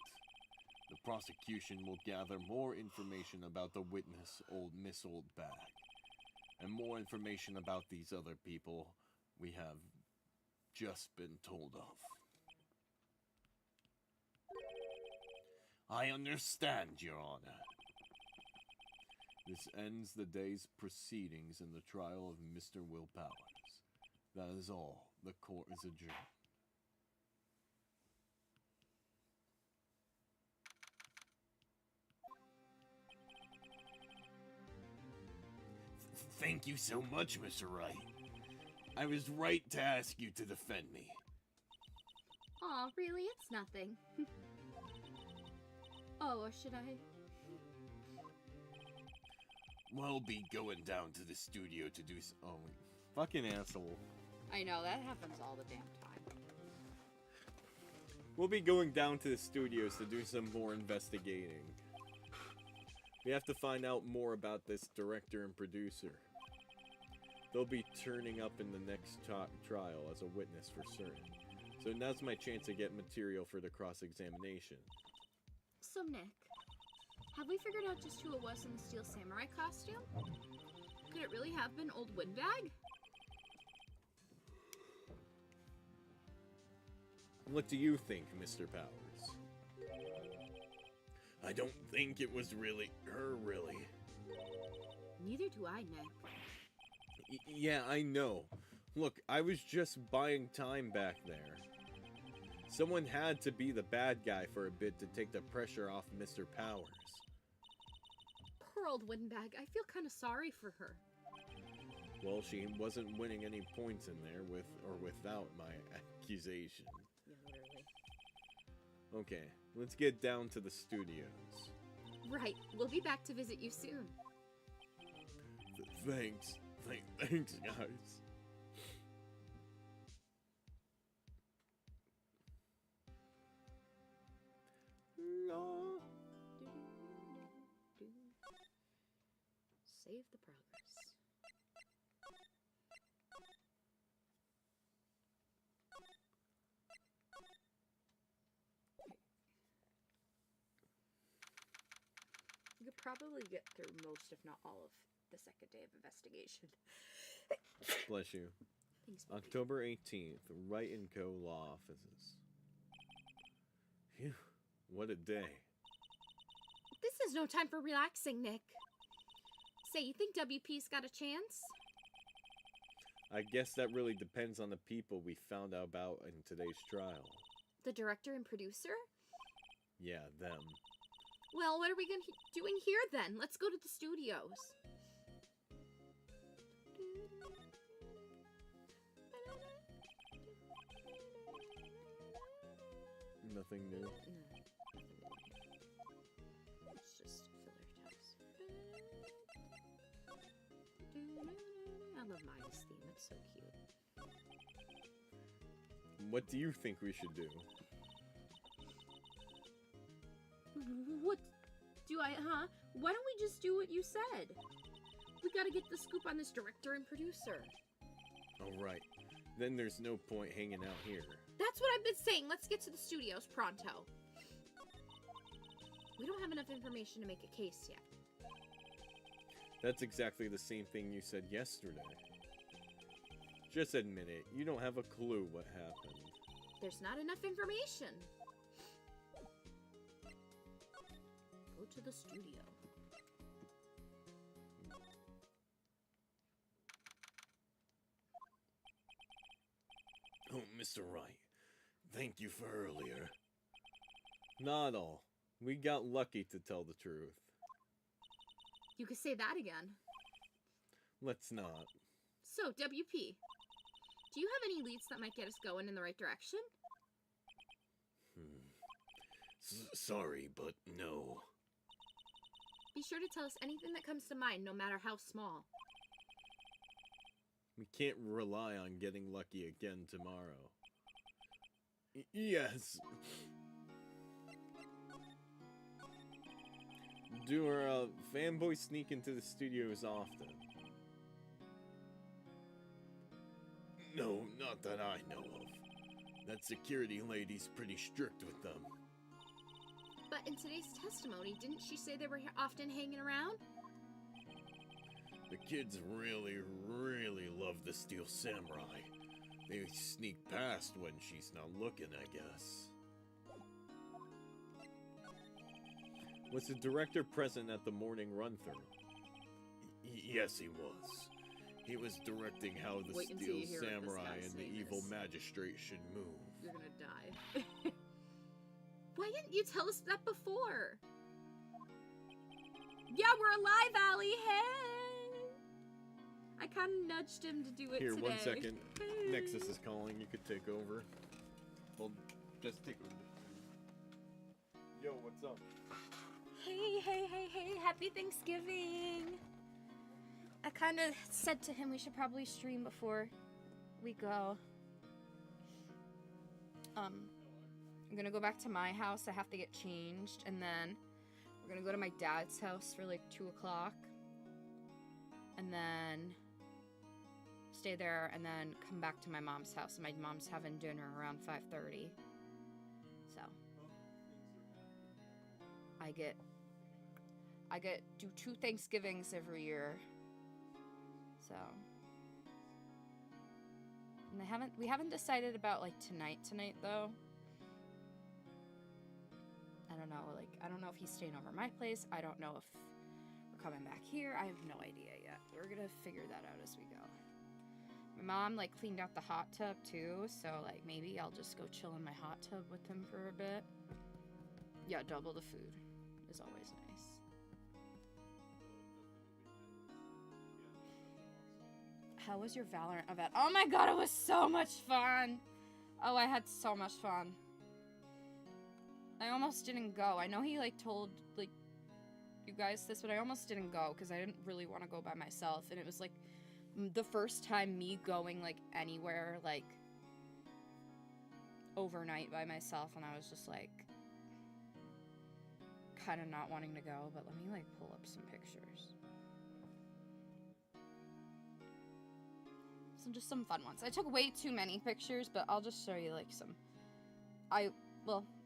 The prosecution will gather more information about the witness, Miss Oldbag, and more information about these other people we have just been told of. I understand, Your Honor. This ends the day's proceedings in the trial of Mr. Will Powers. That is all. The court is adjourned. Thank you so much, Mr. Wright. I was right to ask you to defend me. Aw, really? It's nothing. Oh, or should I? We'll be going down to the studio to do oh, wait. Fucking asshole. I know, that happens all the damn time. We'll be going down to the studios to do some more investigating. We have to find out more about this director and producer. They'll be turning up in the next trial as a witness for certain. So now's my chance to get material for the cross-examination. So, Nick, have we figured out just who it was in the Steel Samurai costume? Could it really have been Old Windbag? What do you think, Mr. Powers? I don't think it was really her, really. Neither do I, Nick. Yeah, I know. Look, I was just buying time back there. Someone had to be the bad guy for a bit to take the pressure off Mr. Powers. Poor Old Windbag. I feel kind of sorry for her. Well, she wasn't winning any points in there with or without my accusation. Yeah, literally. Okay, let's get down to the studios. Right. We'll be back to visit you soon. Thanks. Thanks, guys. No. Save the progress. You could probably get through most, if not all, of the second day of investigation. Bless you. Thanks, baby. October 18th, Wright & Co. Law Offices. Phew, what a day. This is no time for relaxing, Nick. Say, you think WP's got a chance? I guess that really depends on the people we found out about in today's trial. The director and producer? Yeah, them. Well, what are we doing here then? Let's go to the studios. Nothing new. love Maya's theme. It's so cute. What do you think we should do? What do I, huh? Why don't we just do what you said? We gotta get the scoop on this director and producer. Alright, then there's no point hanging out here. That's what I've been saying. Let's get to the studios pronto. We don't have enough information to make a case yet. That's exactly the same thing you said yesterday. Just admit it, you don't have a clue what happened. There's not enough information. Go to the studio. Oh, Mr. Wright, thank you for earlier. Not all. We got lucky, to tell the truth. You could say that again. Let's not. So, WP, do you have any leads that might get us going in the right direction? Sorry, but no. Be sure to tell us anything that comes to mind, no matter how small. We can't rely on getting lucky again tomorrow. Yes. Do our fanboys sneak into the studios often? No, not that I know of. That security lady's pretty strict with them. But in today's testimony, didn't she say they were often hanging around? The kids really, really love the Steel Samurai. They sneak past when she's not looking, I guess. Was the director present at the morning run-through? Yes, he was. He was directing how the Steel Samurai and the evil magistrate should move. You're gonna die. Why didn't you tell us that before? Yeah, we're alive, Allie! Hey! I kind of nudged him to do it Here, today. 1 second. Hey. Nexus is calling. You could take over. Well, just take over. Yo, what's up? Hey, hey, hey, hey, happy Thanksgiving! I kind of said to him we should probably stream before we go. I'm gonna go back to my house. I have to get changed, and then we're gonna go to my dad's house for like 2 o'clock, and then stay there, and then come back to my mom's house. And my mom's having dinner around 5:30. So I get do 2 Thanksgivings every year. So, and we haven't decided about like tonight though. I don't know if he's staying over at my place. I don't know if we're coming back here. I have no idea yet. We're gonna figure that out as we go. My mom like cleaned out the hot tub too, so like maybe I'll just go chill in my hot tub with him for a bit. Yeah, double the food is always nice. How was your Valorant event? Oh my god, it was so much fun! Oh, I had so much fun. I almost didn't go. I know he, like, told, like, you guys this, but I almost didn't go because I didn't really want to go by myself. And it was, like, the first time me going, like, anywhere, like, overnight by myself. And I was just, like, kind of not wanting to go. But let me, like, pull up some pictures. So just some fun ones. I took way too many pictures, but I'll just show you, like, some.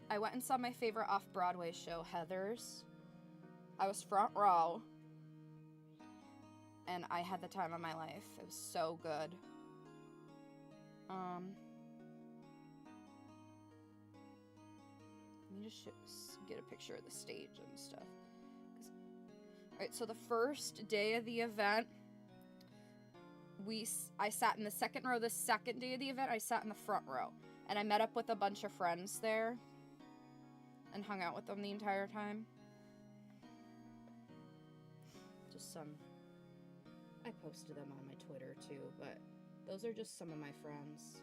I went and saw my favorite off-Broadway show, Heathers. I was front row. And I had the time of my life. It was so good. Let me just get a picture of the stage and stuff. Alright, so the first day of the event, I sat in the second row. The second day of the event, I sat in the front row. And I met up with a bunch of friends there. And hung out with them the entire time. Just some. I posted them on my Twitter too, but those are just some of my friends.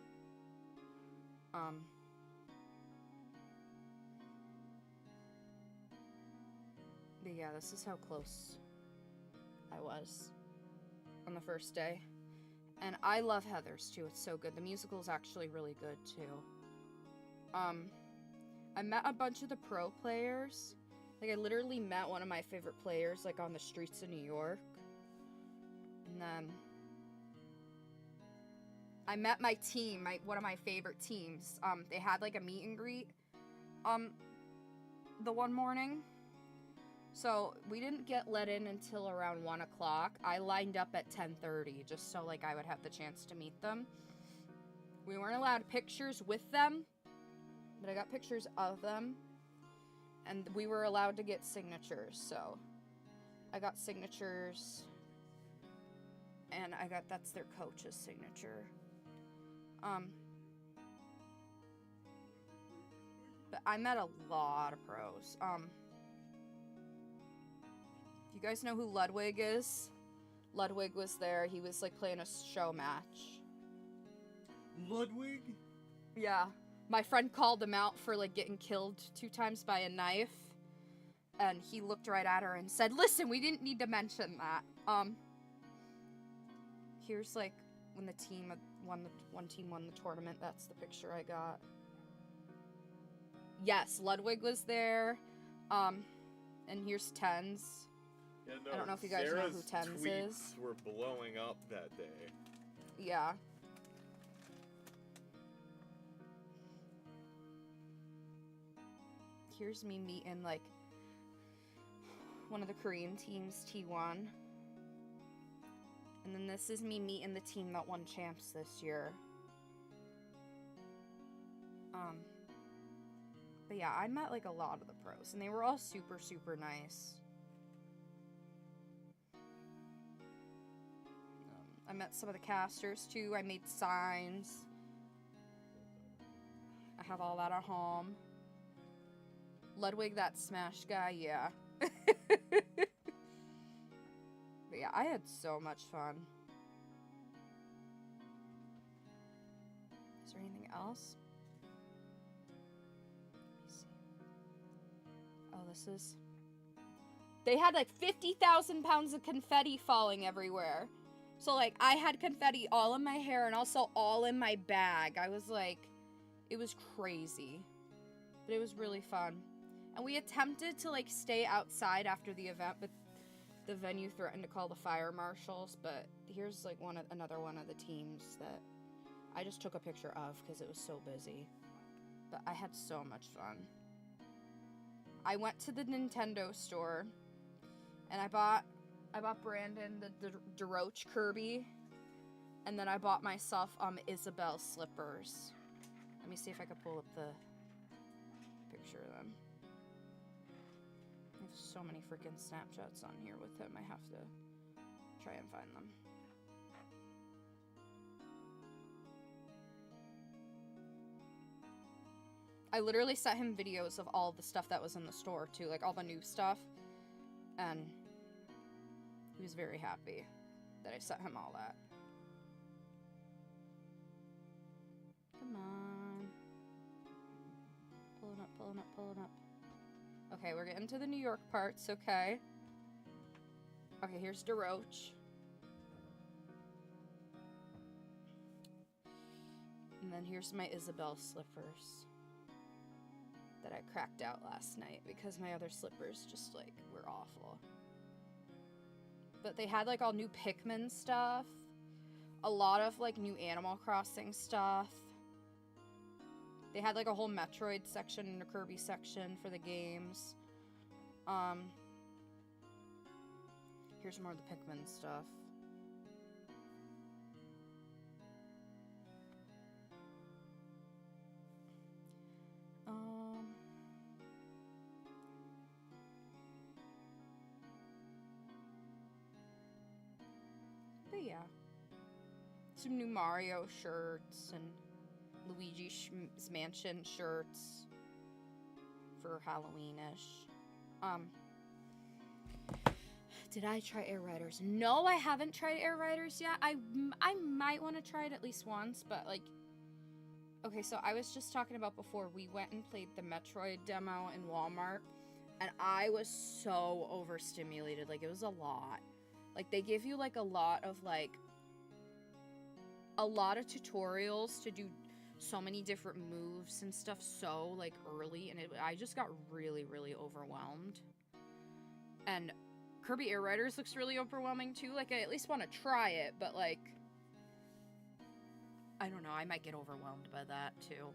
But yeah, this is how close I was on the first day. And I love Heathers too. It's so good. The musical is actually really good too. I met a bunch of the pro players. Like, I literally met one of my favorite players, like, on the streets of New York. And then I met my team, one of my favorite teams. They had, like, a meet and greet, the one morning. So, we didn't get let in until around 1 o'clock. I lined up at 10:30, just so, like, I would have the chance to meet them. We weren't allowed pictures with them, but I got pictures of them. And we were allowed to get signatures, so I got signatures, and that's their coach's signature. But I met a lot of pros. If you guys know who Ludwig is, Ludwig was there. He was, like, playing a show match. Ludwig? Yeah. My friend called him out for, like, getting killed 2 times by a knife. And he looked right at her and said, "Listen, we didn't need to mention that." Here's, like, when the team one team won the tournament. That's the picture I got. Yes, Ludwig was there. And here's Tens. Yeah, no, I don't know if you guys know who Tens tweets is. were blowing up that day. Yeah. Here's me meeting, like, one of the Korean teams, T1. And then this is me meeting the team that won champs this year. But yeah, I met, like, a lot of the pros, and they were all super, super nice. I met some of the casters, too. I made signs. I have all that at home. Ludwig, that Smash guy, yeah. But yeah, I had so much fun. Is there anything else? Let me see. Oh, this is... They had, like, 50,000 pounds of confetti falling everywhere. So, like, I had confetti all in my hair and also all in my bag. I was, like... It was crazy. But it was really fun. And we attempted to, like, stay outside after the event, but the venue threatened to call the fire marshals. But here's, like, another one of the teams that I just took a picture of because it was so busy. But I had so much fun. I went to the Nintendo store, and I bought Brandon the DeRoche Kirby, and then I bought myself Isabelle slippers. Let me see if I can pull up the picture of them. I have so many freaking Snapchats on here with him. I have to try and find them. I literally sent him videos of all the stuff that was in the store too, like all the new stuff, and he was very happy that I sent him all that. Come on. Pulling up, pulling up, pulling up. Okay, we're getting to the New York parts, okay. Okay, here's DeRoche. And then here's my Isabelle slippers that I cracked out last night because my other slippers just, like, were awful. But they had, like, all new Pikmin stuff. A lot of, like, new Animal Crossing stuff. They had, like, a whole Metroid section and a Kirby section for the games. Here's more of the Pikmin stuff. But yeah. Some new Mario shirts and Luigi's Mansion shirts for Halloween-ish. Did I try Air Riders? No, I haven't tried Air Riders yet. I might want to try it at least once, but, like... Okay, so I was just talking about before, we went and played the Metroid demo in Walmart, and I was so overstimulated. Like, it was a lot. Like, they give you, like, a lot of, like... a lot of tutorials to do so many different moves and stuff so, like, early, and I just got really, really overwhelmed. And Kirby Air Riders looks really overwhelming, too. Like, I at least want to try it, but, like, I don't know, I might get overwhelmed by that, too.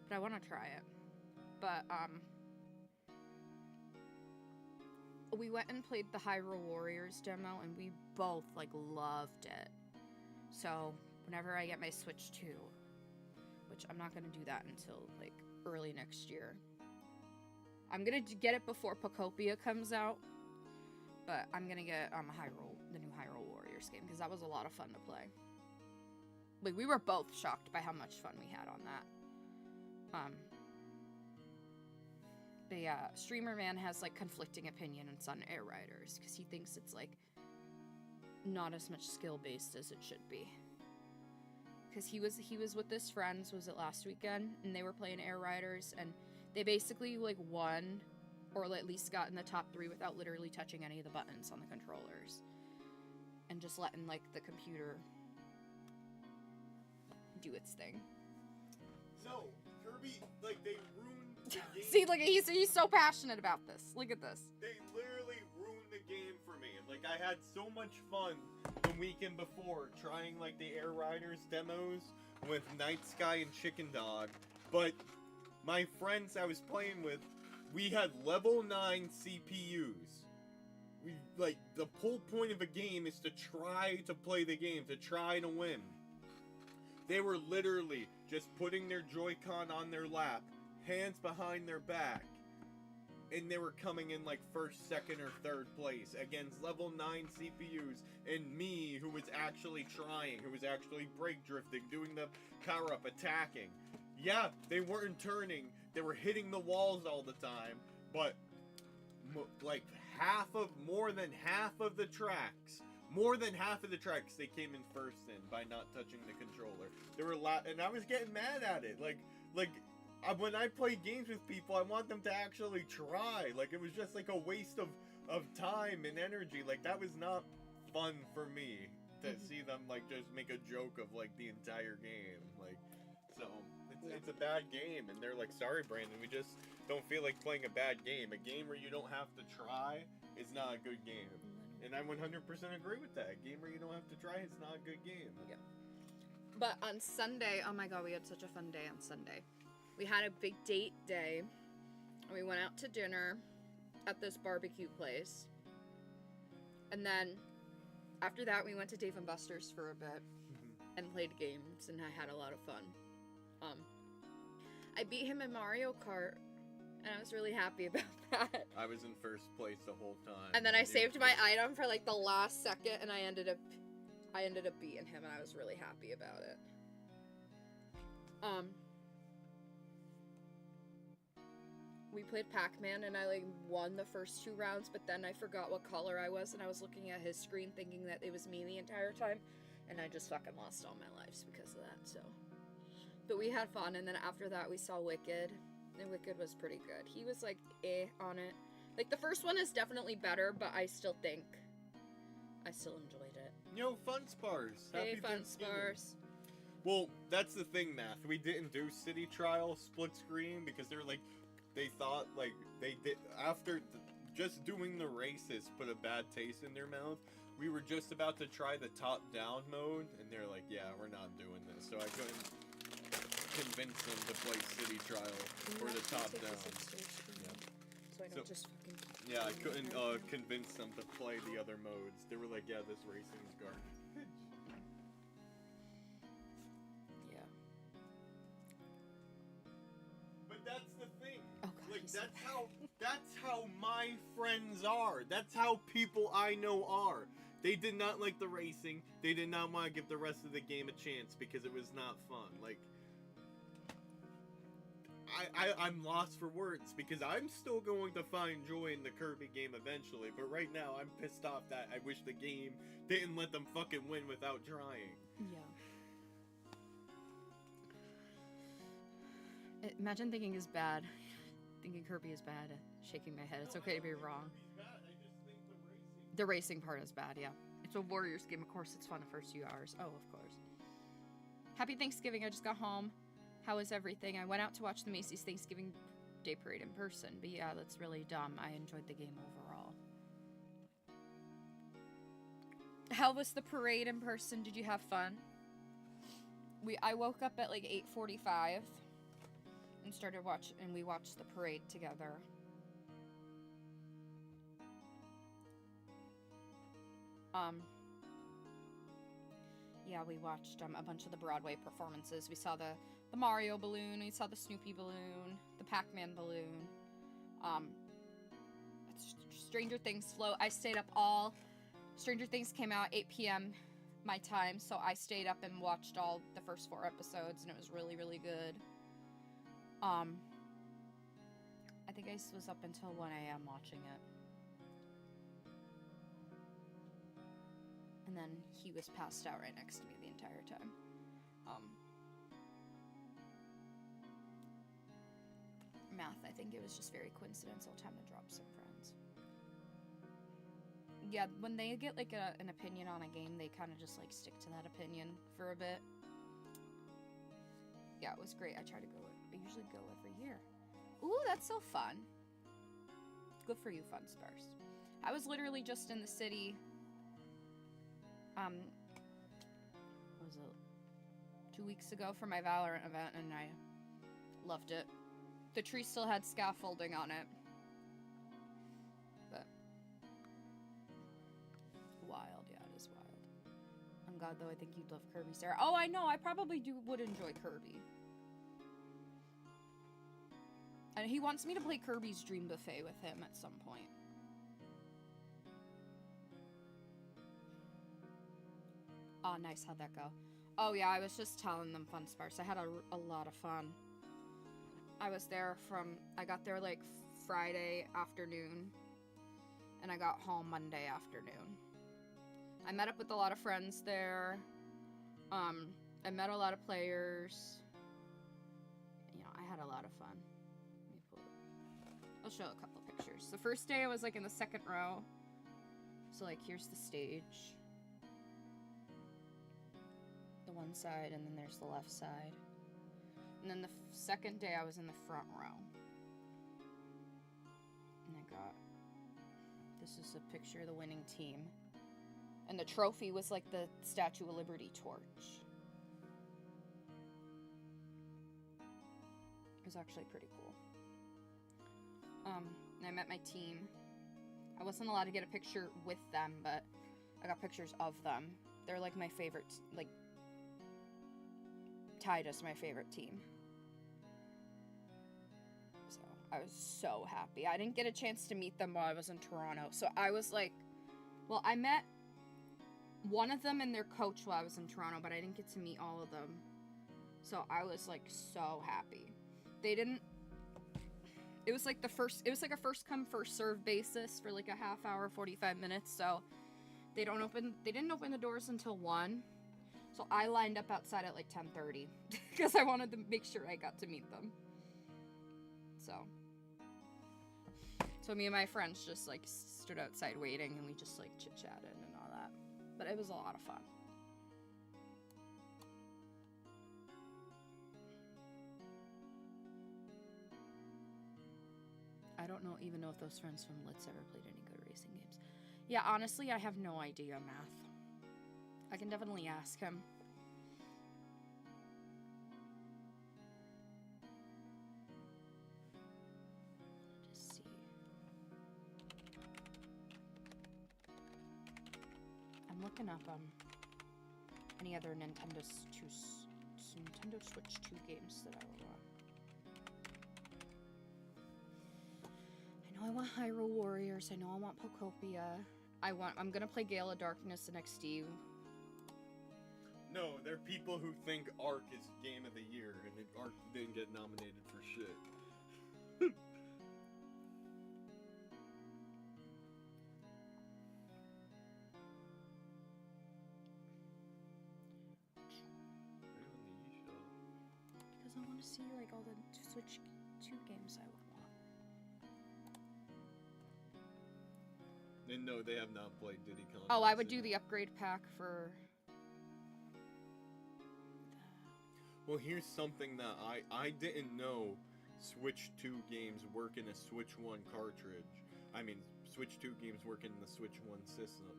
But I want to try it. But, we went and played the Hyrule Warriors demo, and we both, like, loved it. So, whenever I get my Switch 2, which I'm not going to do that until, like, early next year. I'm going to get it before Pocopia comes out, but I'm going to get the new Hyrule Warriors game, because that was a lot of fun to play. Like, we were both shocked by how much fun we had on that. The streamer man has, like, conflicting opinions on Air Riders, because he thinks it's, like, not as much skill-based as it should be. Because he was with his friends, was it last weekend, and they were playing Air Riders, and they basically, like, won, or at least got in the top 3 without literally touching any of the buttons on the controllers. And just letting, like, the computer do its thing. No, Kirby, like, they ruined the game. See, look, he's so passionate about this. Look at this. They literally ruined the game for me. Like, I had so much fun the weekend before trying, like, the Air Riders demos with Night Sky and Chicken Dog. But my friends I was playing with, we had level 9 CPUs. Like, the whole point of a game is to try to play the game, to try to win. They were literally just putting their Joy-Con on their lap, hands behind their back, and they were coming in like first, second, or third place against level 9 CPUs, and me, who was actually trying, who was actually brake drifting, doing the power-up, attacking. Yeah, they weren't turning, they were hitting the walls all the time, but like more than half of the tracks they came in first in by not touching the controller. They were and I was getting mad at it. Like when I play games with people, I want them to actually try. Like, it was just like a waste of time and energy. Like, that was not fun for me to see them, like, just make a joke of, like, the entire game. Like, so it's a bad game, and they're like, sorry, Brandon, we just don't feel like playing a bad game. A game where you don't have to try is not a good game. And I 100% agree with that. A game where you don't have to try is not a good game. Yeah. But on Sunday, oh my god, we had such a fun day on Sunday. We had a big date day. And we went out to dinner at this barbecue place. And then after that, we went to Dave & Buster's for a bit and played games, and I had a lot of fun. I beat him in Mario Kart, and I was really happy about that. I was in first place the whole time. And then I saved my item for like the last second, and I ended up beating him, and I was really happy about it. We played Pac-Man, and I like won the first 2 rounds, but then I forgot what color I was, and I was looking at his screen thinking that it was me the entire time, and I just fucking lost all my lives because of that, so. But we had fun, and then after that we saw Wicked, and Wicked was pretty good. He was like, on it. Like, the first one is definitely better, but I still enjoyed it. Yo, Fun Spars. Hey, Happy Fun Thanksgiving. Spars. Well, that's the thing, Math. We didn't do City Trial split screen because they thought, like, they did, after just doing the races put a bad taste in their mouth. We were just about to try the top-down mode, and they're like, yeah, we're not doing this. So I couldn't convince them to play City Trial for the top-down. Yeah. So I don't just fucking... Yeah, I couldn't convince them to play the other modes. They were like, yeah, this racing is garbage. Yeah. But that's the thing. Oh god, Like, he's so that's how my friends are. That's how people I know are. They did not like the racing. They did not want to give the rest of the game a chance because it was not fun. Like, I'm lost for words because I'm still going to find joy in the Kirby game eventually, but right now I'm pissed off that I wish the game didn't let them fucking win without trying. Yeah. Imagine thinking is bad. Thinking Kirby is bad. Shaking my head. It's okay to be wrong. The racing part is bad, yeah. It's a Warriors game, of course it's fun the first few hours. Oh, of course. Happy Thanksgiving. I just got home. How was everything? I went out to watch the Macy's Thanksgiving Day Parade in person. But yeah, that's really dumb. I enjoyed the game overall. How was the parade in person? Did you have fun? I woke up at like 8:45 and we watched the parade together. Yeah, we watched a bunch of the Broadway performances. We saw the Mario balloon, we saw the Snoopy balloon, the Pac-Man balloon. Stranger Things float. I stayed up all. Stranger Things came out 8 p.m. my time, so I stayed up and watched all the first 4 episodes, and it was really, really good. I think I was up until 1 a.m. watching it. And then he was passed out right next to me the entire time. Math, I think it was just very coincidental time to drop some friends. Yeah, when they get like an opinion on a game, they kind of just like stick to that opinion for a bit. Yeah, it was great. I usually go every year. Ooh, that's so fun. Good for you, Fun Spars. I was literally just in the city. What was it? 2 weeks ago for my Valorant event, and I loved it. The tree still had scaffolding on it. But wild, yeah, it is wild. I'm glad though, I think you'd love Kirby, Sarah. Oh, I know, I probably would enjoy Kirby. And he wants me to play Kirby's Dream Buffet with him at some point. Oh, nice, how'd that go? Oh yeah, I was just telling them, Fun Sparse. I had a lot of fun. I got there like Friday afternoon, and I got home Monday afternoon. I met up with a lot of friends there. I met a lot of players. You know, I had a lot of fun. Let me pull it. I'll show a couple pictures. The first day I was like in the second row. So like here's the stage. The one side, and then there's the left side. And then the second day I was in the front row. And this is a picture of the winning team. And the trophy was like the Statue of Liberty torch. It was actually pretty cool. And I met my team. I wasn't allowed to get a picture with them, but I got pictures of them. They're like my favorite, like, tied as my favorite team. So I was so happy. I didn't get a chance to meet them while I was in Toronto. So I was like, well, I met one of them and their coach while I was in Toronto, but I didn't get to meet all of them. So I was like so happy. It was like a first come first serve basis for like a half hour, 45 minutes. So they didn't open the doors until 1. So I lined up outside at like 10:30 because I wanted to make sure I got to meet them. So me and my friends just like stood outside waiting, and we just like chit-chatted and all that. But it was a lot of fun. I don't even know if those friends from Litz ever played any good racing games. Yeah, honestly, I have no idea, Math. I can definitely ask him. Just see. I'm looking up any other Nintendo Switch 2 games that I would want. I know I want Hyrule Warriors. I know I want Pokopia. I'm gonna play Gale of Darkness NXT. No, there are people who think Ark is Game of the Year, and Ark didn't get nominated for shit. Because I want to see like all the Switch 2 games I would want. And no, they have not played Diddy Kong. Oh, I would do the upgrade pack for that. Well, here's something that I didn't know. Switch 2 games work in a Switch 1 cartridge. I mean, Switch 2 games work in the Switch 1 system.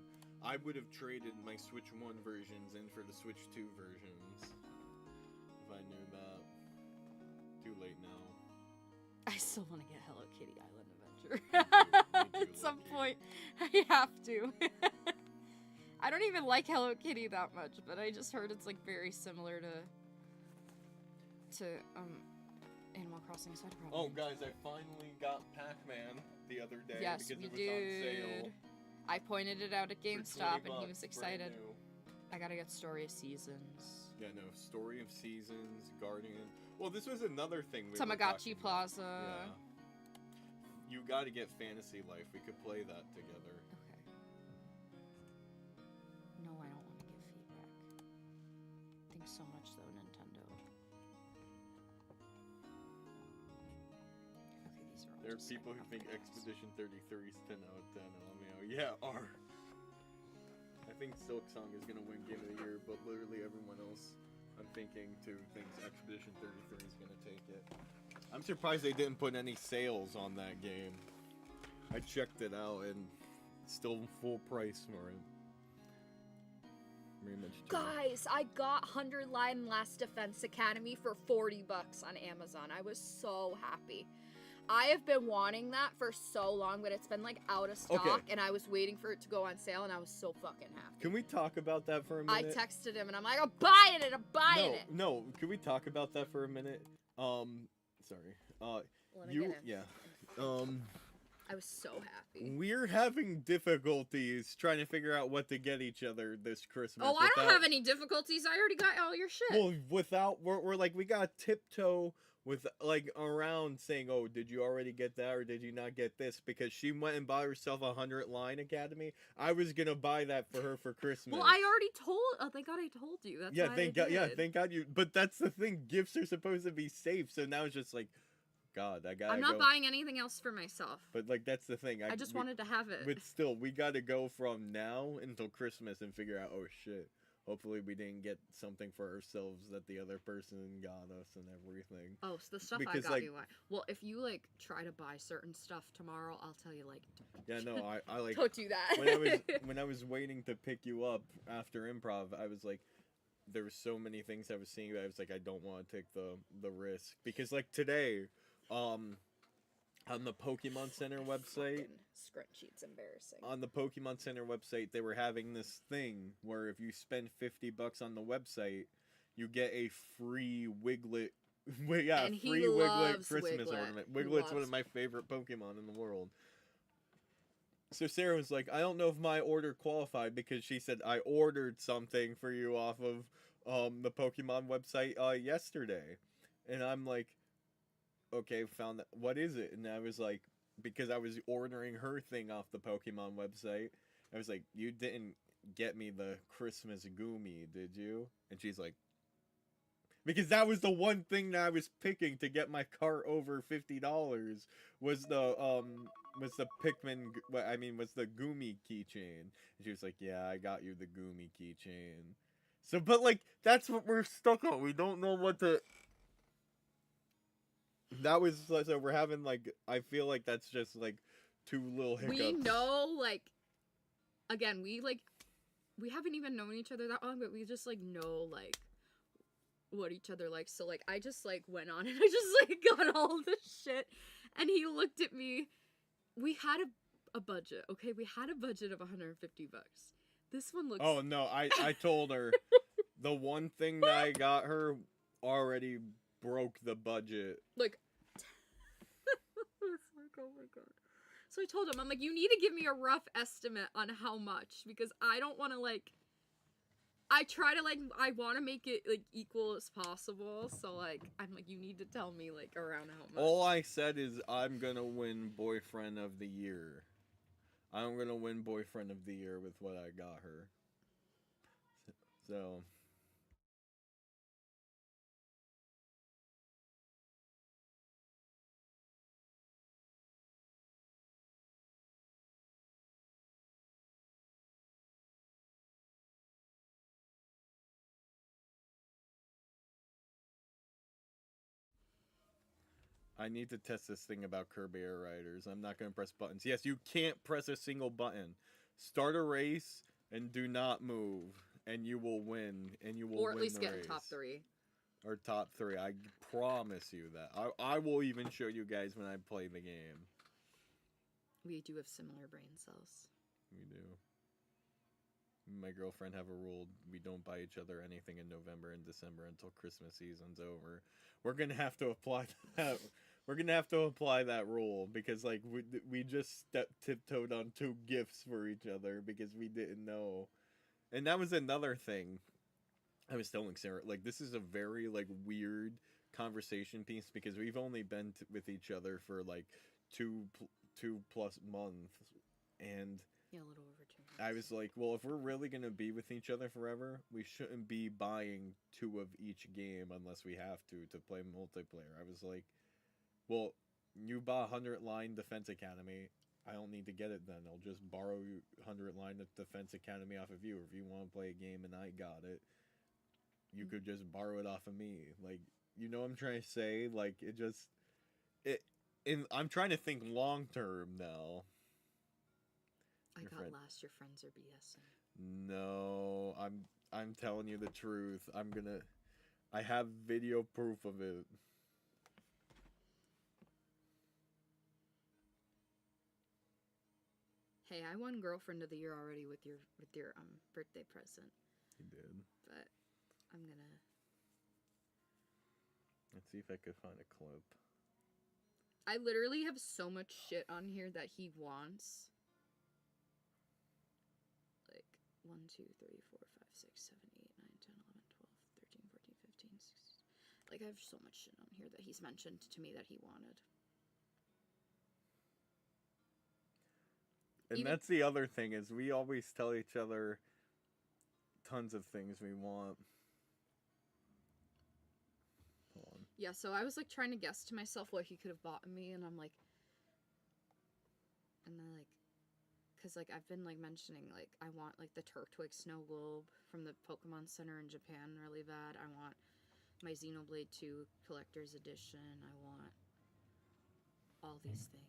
I would have traded my Switch 1 versions in for the Switch 2 versions. If I knew that. Too late now. I still want to get Hello Kitty Island Adventure. Me too, At some low-key. point, I have to. I don't even like Hello Kitty that much, but I just heard it's like very similar to Animal Crossing Aside Problem. Oh, guys, I finally got Pac-Man the other day Yes, because we it was on sale. did. I pointed it out at for GameStop, and he 20 was bucks, excited. brand new. I gotta get Story of Seasons. Yeah, no, Story of Seasons, Guardian. Well, this was another thing we were Tamagotchi talking about. Plaza. Yeah. You gotta get Fantasy Life. We could play that together. Okay. No, I don't want to give feedback. Thanks so much, though, Nintendo. Okay, these are all There are just people who think psychopathics. Expedition 33 is 10 out of 10. Yeah, are. I think Silk Song is gonna win Game of the Year, but literally everyone else I'm thinking too thinks Expedition 33 is gonna take it. I'm surprised they didn't put any sales on that game. I checked it out and it's still full price for it. Very much too. Guys, I got 100 Line Last Defense Academy for 40 bucks on Amazon. I was so happy. I have been wanting that for so long, but it's been like out of stock, Okay. and I was waiting for it to go on sale, and I was so fucking happy. Can we talk about that for a I minute? texted him, and I'm like, I'm buying it, I'm buying it. No, can we talk about that for a minute? Sorry. Let me You, get it. yeah. I was so happy. We're having difficulties trying to figure out what to get each other this Christmas. Oh, I don't without- have any difficulties. I already got all your shit. Well, we're like, we got tiptoe with, like, around saying, oh, did you already get that or did you not get this? Because she went and bought herself a 100 Line Academy. I was gonna buy that for her for Christmas. Well, I already told. Oh, thank God I told you. That's yeah, why thank I God. Yeah, did. thank God you. But that's the thing. Gifts are supposed to be safe. So now it's just like, God, I gotta I'm not go. buying anything else for myself. But like, that's the thing. I just wanted to have it. But still, we gotta go from now until Christmas and figure out, oh shit, hopefully we didn't get something for ourselves that the other person got us and everything. Oh, so the stuff Because, I got like- you. Well, if you like try to buy certain stuff tomorrow, I'll tell you like. Yeah, no, I like, Don't do that. when I was waiting to pick you up after improv, I was like, there were so many things I was seeing, I was like, I don't want to take the risk. Because like today, on the Pokemon Center website, Fucking scrunchie, it's embarrassing. on the Pokemon Center website, they were having this thing where if you spend $50 on the website, you get a free Wiglet. Yeah, And he free Wiglet loves Christmas Wiglet. ornament. He Wiglet's one loves- of my favorite Pokemon in the world. So Sarah was like, I don't know if my order qualified because she said I ordered something for you off of the Pokemon website yesterday. And I'm like, okay, found that. What is it? And I was like, because I was ordering her thing off the Pokemon website. I was like, you didn't get me the Christmas Goomy, did you? And she's like, because that was the one thing that I was picking to get my cart over $50 was the Pikmin. Was the Goomy keychain. And she was like, yeah, I got you the Goomy keychain. So, but like, that's what we're stuck on. We don't know what to. That was so we're having like, I feel like that's just like two little hiccups. We know, like, again, we haven't even known each other that long, but we just like know like what each other likes. So like, I just like went on and I just like got all this shit, and he looked at me. We had a budget, okay? We had a budget of $150. This one looks. Oh no, I told her the one thing that I got her already broke the budget. Like, it's like, oh my God. So I told him, I'm like, you need to give me a rough estimate on how much, because I don't want to like, I try to like, I want to make it like equal as possible. So like, I'm like, you need to tell me like around how much. All I said is I'm gonna win boyfriend of the year. I'm gonna win boyfriend of the year with what I got her. So I need to test this thing about Kirby Air Riders. I'm not gonna press buttons. Yes, you can't press a single button. Start a race and do not move, and you will win. And you will Or at win least the get race. in top 3. Or top 3. I promise you that. I will even show you guys when I play the game. We do have similar brain cells. We do. My girlfriend have a rule: we don't buy each other anything in November and December until Christmas season's over. We're gonna have to apply that. We're gonna have to apply that rule because like we just tiptoed on 2 gifts for each other because we didn't know, and that was another thing. I was telling Sarah, like, this is a very like weird conversation piece because we've only been with each other for like two plus months, and Yeah, a little over 2 months. I was like, well, if we're really gonna be with each other forever, we shouldn't be buying 2 of each game unless we have to play multiplayer. I was like, well, you bought 100 Line Defense Academy. I don't need to get it then. I'll just borrow 100 Line Defense Academy off of you. Or if you want to play a game and I got it, you could just borrow it off of me. Like, you know what I'm trying to say? Like, I'm trying to think long term now. I Your got friend. last. Your friends are BSing. No, I'm telling you the truth. I have video proof of it. Hey, I won Girlfriend of the Year already with your birthday present. You did. But I'm gonna. Let's see if I could find a clip. I literally have so much shit on here that he wants. Like 1, 2, 3, 4, 5, 6, 7, 8, 9, 10, 11, 12, 13, 14, 15, 16. Like, I have so much shit on here that he's mentioned to me that he wanted. And that's the other thing is we always tell each other tons of things we want. Hold on. Yeah, so I was like trying to guess to myself what he could have bought me, and I'm like, and then like, cause like I've been like mentioning like I want like the Turtwig Snow Globe from the Pokemon Center in Japan really bad. I want my Xenoblade 2 Collector's Edition. I want all these things.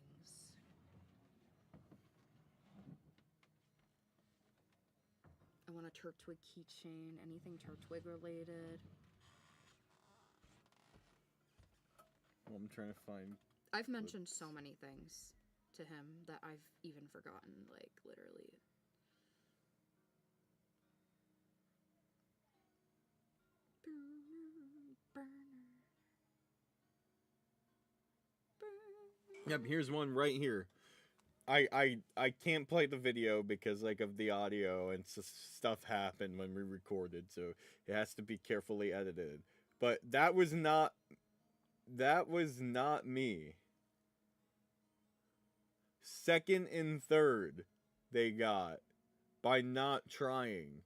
I want a Turtwig keychain, anything Turtwig related. Well, I'm trying to find. I've mentioned so many things to him that I've even forgotten, like, literally. Yep, here's one right here. I can't play the video because like of the audio and stuff happened when we recorded, so it has to be carefully edited. But that was not me. Second and third they got by not trying.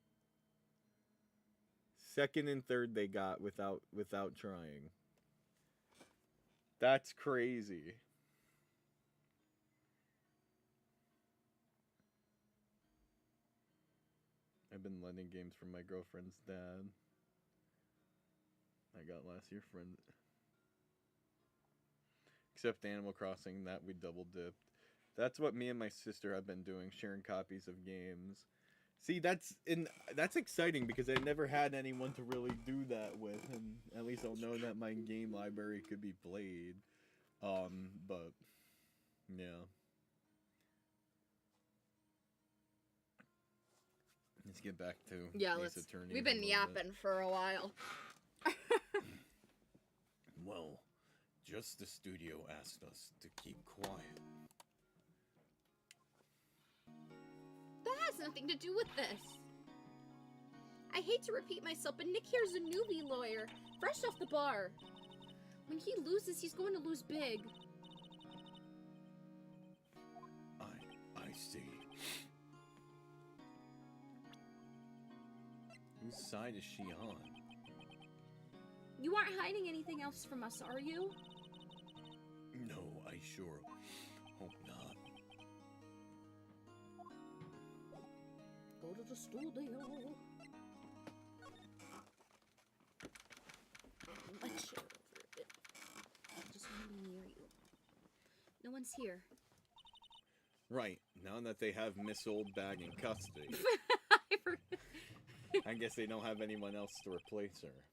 Second and third they got without trying. That's crazy. I've been lending games from my girlfriend's dad. I got last year friend. Except Animal Crossing, that we double dipped. That's what me and my sister have been doing, sharing copies of games. See, that's exciting because I never had anyone to really do that with, and at least I'll know that my game library could be played. But yeah. Let's get back to Ace Attorney. We've been yapping for a while. Well, just the studio asked us to keep quiet. That has nothing to do with this. I hate to repeat myself, but Nick here's a newbie lawyer, fresh off the bar. When he loses, he's going to lose big. I see. Whose side is she on? You aren't hiding anything else from us, are you? No, I sure hope not. Go to the studio. Much over it. I just want to be near you. No one's here. Right, now that they have Miss Oldbag in custody, I forgot. I guess they don't have anyone else to replace her.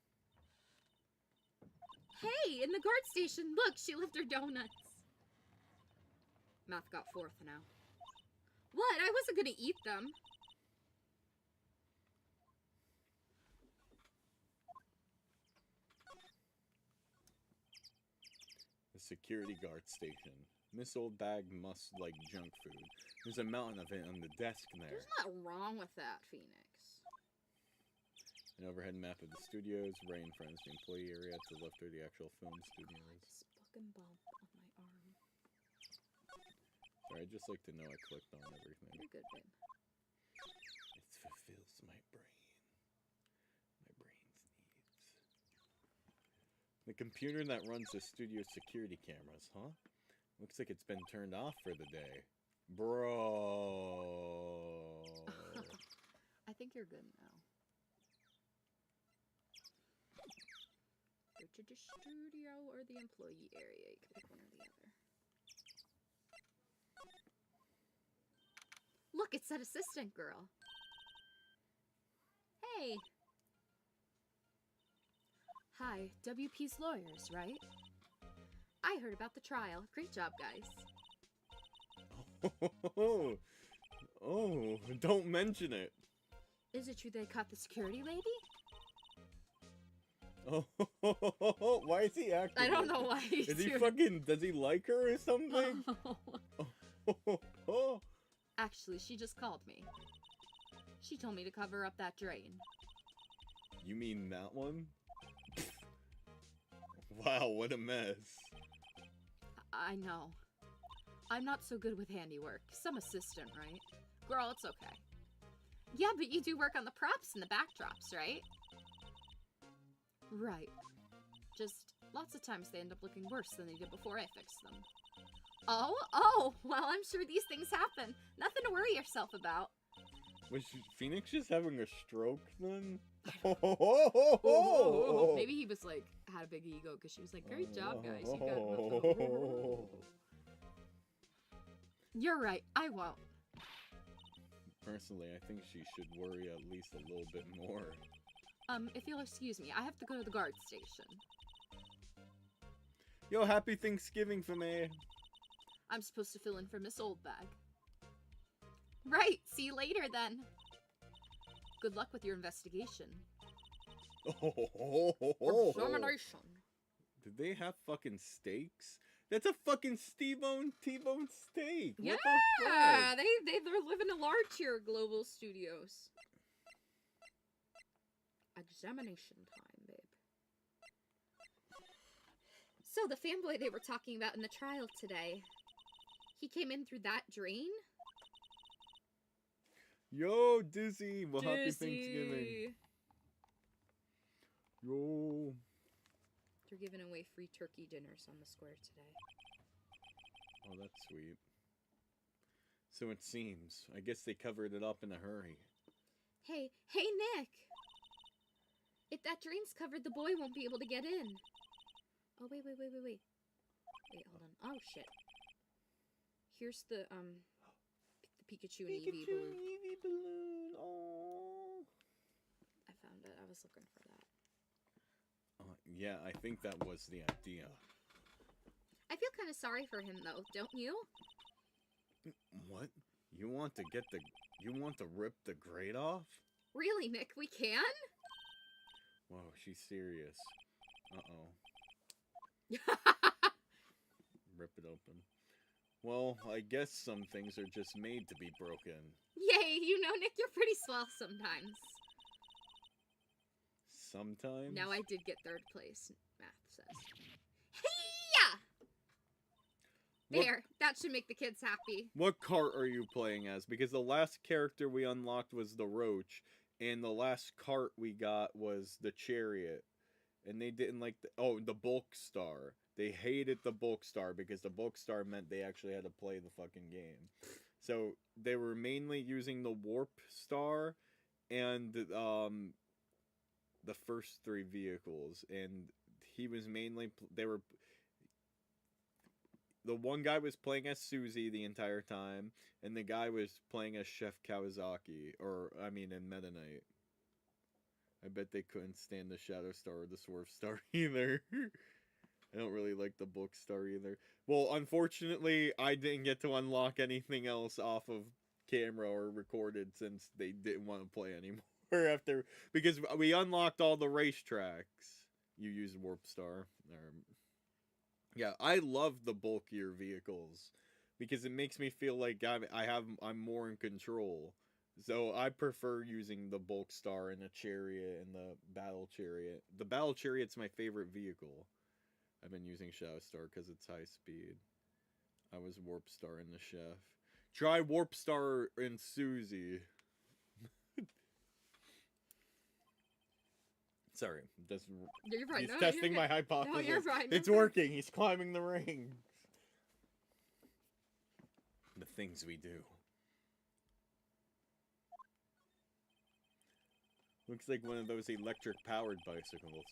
Hey, in the guard station, look, she left her donuts. Math got fourth now. What? I wasn't gonna eat them. The security guard station. Miss Oldbag must like junk food. There's a mountain of it on the desk there. There's nothing wrong with that, Phoenix. An overhead map of the studios, Ray and Friends, the employee area. To the left are the actual film studios. This fucking bump on my arm. Sorry, I'd just like to know I clicked on everything. You're good, babe. It fulfills my brain. My brain's needs. The computer that runs the studio security cameras, huh? Looks like it's been turned off for the day. Bro. I think you're good now. Go to the studio or the employee area. You can pick one or the other. Look, it said assistant girl. Hey. Hi, WP's lawyers, right? I heard about the trial. Great job, guys. Oh, don't mention it. Is it true they caught the security lady? Oh, why is he acting? I don't know why he's Is he doing fucking, does he like her or something? Actually, she just called me. She told me to cover up that drain. You mean that one? Wow, what a mess. I know. I'm not so good with handiwork. Some assistant, right? Girl, it's okay. Yeah, but you do work on the props and the backdrops, right? Right. Just lots of times they end up looking worse than they did before I fixed them. Oh, well, I'm sure these things happen. Nothing to worry yourself about. Was Phoenix just having a stroke then? Maybe he was like, had a big ego because she was like, great job, guys. You got nothing. You're right, I won't. Personally, I think she should worry at least a little bit more. If you'll excuse me, I have to go to the guard station. Yo, happy Thanksgiving for me. I'm supposed to fill in for Miss Oldbag. Right, see you later then. Good luck with your investigation. Examination. Did they have fucking steaks? That's a fucking T-bone steak. Yeah, What the fuck? they're living a large here at Global Studios. Examination time, babe. So the fanboy they were talking about in the trial today, he came in through that drain? Yo, Dizzy. Well, happy Thanksgiving. Yo. They're giving away free turkey dinners on the square today. Oh, that's sweet. So it seems. I guess they covered it up in a hurry. Hey, Nick! If that drain's covered, the boy won't be able to get in. Oh, wait. Wait, hold on. Oh, shit. Here's the Pikachu and Eevee balloon. Eevee balloon. Oh. I found it. I was looking for that. Yeah, I think that was the idea. I feel kind of sorry for him, though, don't you? What? You want to rip the grate off? Really, Nick, we can? Whoa, she's serious. Uh-oh. Rip it open. Well, I guess some things are just made to be broken. Yay, you know, Nick, you're pretty swell sometimes. Sometimes? Now I did get third place, math says. Hey-ya! There, that should make the kids happy. What cart are you playing as? Because the last character we unlocked was the Roach, and the last cart we got was the Chariot. And they didn't like the Bulk Star. They hated the Bulk Star because the Bulk Star meant they actually had to play the fucking game. So they were mainly using the Warp Star and the first three vehicles, and he was mainly the one guy was playing as Susie the entire time, and the guy was playing as Chef Kawasaki, in Meta Knight. I bet they couldn't stand the Shadow Star or the Swerve Star either. I don't really like the Book Star either. Well, unfortunately, I didn't get to unlock anything else off of camera or recorded since they didn't want to play anymore after, because we unlocked all the racetracks. You use Warp Star. Yeah, I love the bulkier vehicles because it makes me feel like I'm more in control. So I prefer using the Bulk Star and the Chariot and the Battle Chariot. The Battle Chariot's my favorite vehicle. I've been using Shadow Star because it's high speed. I was Warp Star in the Chef. Try Warp Star in Susie. Sorry, You're right. he's testing my hypothesis. No, you're right. It's working. He's climbing the rings. The things we do. Looks like one of those electric-powered bicycles.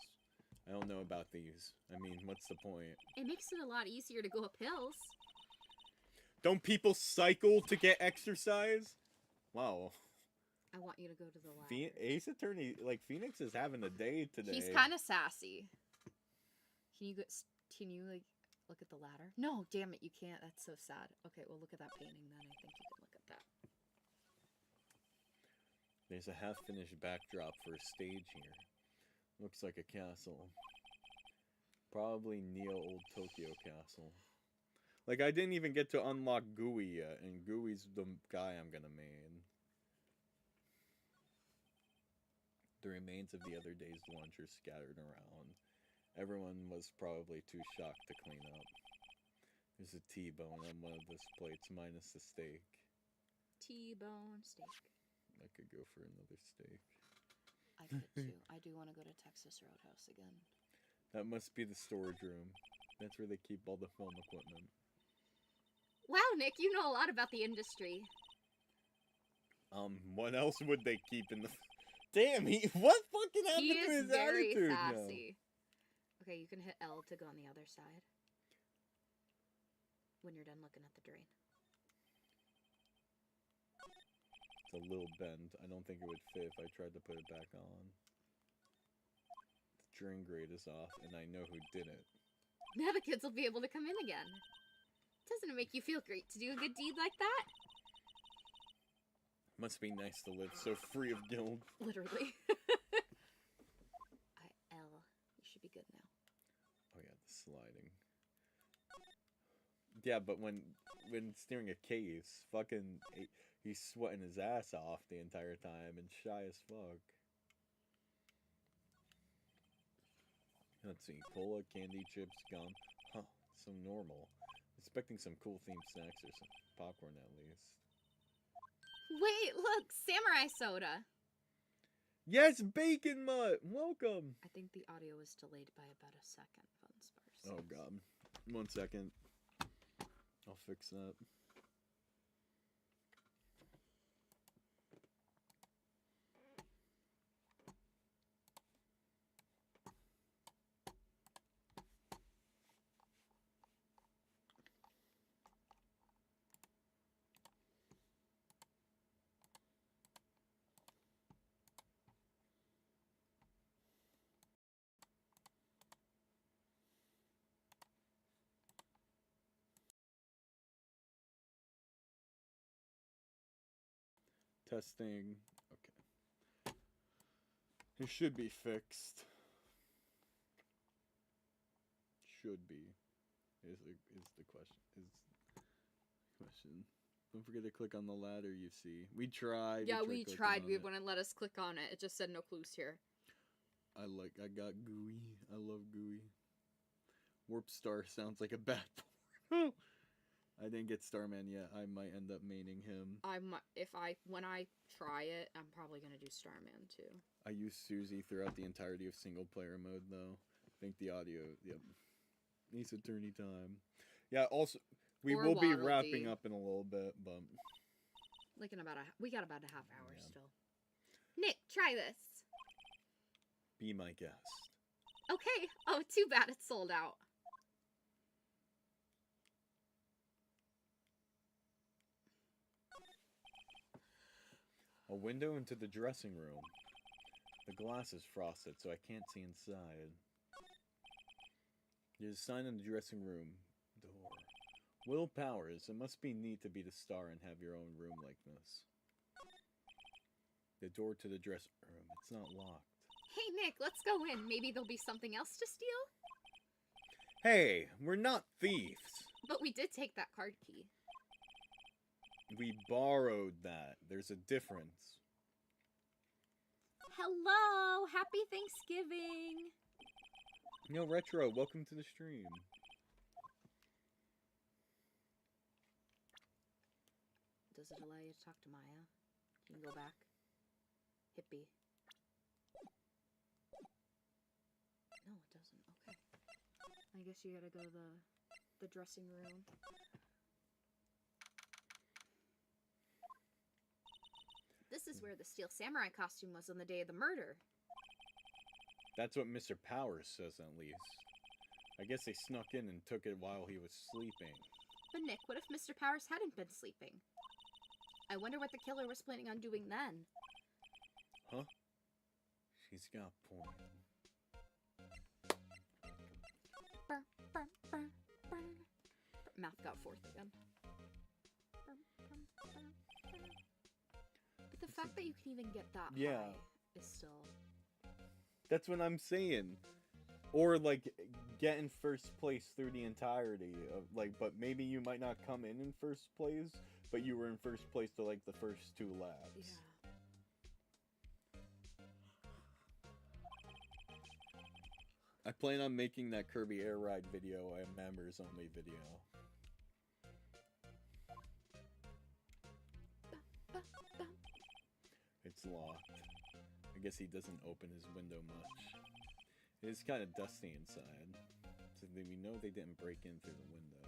I don't know about these. I mean, what's the point? It makes it a lot easier to go up hills. Don't people cycle to get exercise? Wow. I want you to go to the ladder. Ace Attorney, like, Phoenix is having a day today. He's kind of sassy. Can you, like, look at the ladder? No, damn it, you can't. That's so sad. Okay, well, look at that painting then. I think you can look at that. There's a half-finished backdrop for a stage here. Looks like a castle. Probably Neo Old Tokyo Castle. Like, I didn't even get to unlock Gooey yet, and Gooey's the guy I'm gonna main. The remains of the other day's lunch are scattered around. Everyone was probably too shocked to clean up. There's a T-bone on one of those plates, minus the steak. T-bone steak. I could go for another steak. I could too. I do want to go to Texas Roadhouse again. That must be the storage room. That's where they keep all the film equipment. Wow, Nick, you know a lot about the industry. What else would they keep in the... Damn, what fucking happened to his attitude? He is very sassy. No. Okay, you can hit L to go on the other side. When you're done looking at the drain. It's a little bent. I don't think it would fit if I tried to put it back on. The drain grate is off, and I know who did it. Now the kids will be able to come in again. Doesn't it make you feel great to do a good deed like that? Must be nice to live so free of guilt. Literally. L. You should be good now. Oh yeah, the sliding. Yeah, but when steering a case, fucking, he's sweating his ass off the entire time and shy as fuck. Let's see, cola, candy, chips, gum. Huh, so normal. Expecting some cool themed snacks or some popcorn at least. Wait, look, samurai soda. Yes, Bacon Mutt, welcome. I think the audio was delayed by about a second. Fun Oh god, 1 second. I'll fix that. Testing. Okay. It should be fixed. Should be. Is the question. Don't forget to click on the ladder you see. We tried. Yeah, we tried. We wouldn't let us click on it. It just said no clues here. I got Gooey. I love Gooey. Warp Star sounds like a bad porn. I didn't get Starman yet. I might end up maining him. When I try it, I'm probably gonna do Starman too. I use Susie throughout the entirety of single player mode though. I think the audio, yep. Ace Attorney time. Yeah, also we will be wrapping up in a little bit, but like in we got about a half hour still. Nick, try this. Be my guest. Okay. Oh, too bad it's sold out. A window into the dressing room. The glass is frosted, so I can't see inside. There's a sign in the dressing room door. Will Powers, it must be neat to be the star and have your own room like this. The door to the dressing room. It's not locked. Hey, Nick, let's go in. Maybe there'll be something else to steal? Hey, we're not thieves. But we did take that card key. We borrowed that. There's a difference. Hello! Happy Thanksgiving! Yo, Retro, welcome to the stream. Does it allow you to talk to Maya? Can you go back? Hippie. No, it doesn't. Okay. I guess you gotta go to the dressing room. This is where the Steel Samurai costume was on the day of the murder. That's what Mr. Powers says, at least. I guess they snuck in and took it while he was sleeping. But Nick, what if Mr. Powers hadn't been sleeping? I wonder what the killer was planning on doing then. Huh? She's got a point. Burr, burr, burr, burr. Mouth got fourth again. Burr, burr, burr, burr. But the fact that you can even get that high is still... That's what I'm saying. Or, like, get in first place through the entirety of, like, but maybe you might not come in first place, but you were in first place to, like, the first 2 laps. Yeah. I plan on making that Kirby Air Ride video a members only video. It's locked. I guess he doesn't open his window much. It is kind of dusty inside. So we know they didn't break in through the window.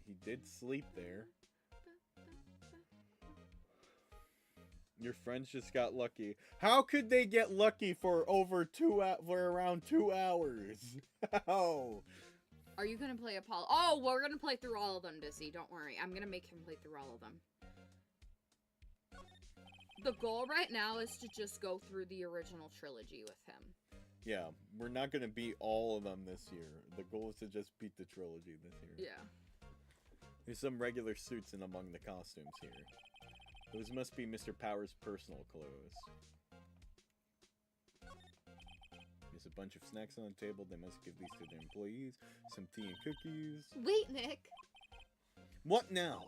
He did sleep there. Your friends just got lucky. How could they get lucky for around 2 hours? How? Are you gonna play Apollo? Oh, we're gonna play through all of them, Dizzy. Don't worry. I'm gonna make him play through all of them. The goal right now is to just go through the original trilogy with him. Yeah, we're not gonna beat all of them this year. The goal is to just beat the trilogy this year. Yeah. There's some regular suits in among the costumes here. Those must be Mr. Powers' personal clothes. There's a bunch of snacks on the table. They must give these to their employees. Some tea and cookies. Wait, Nick! What now?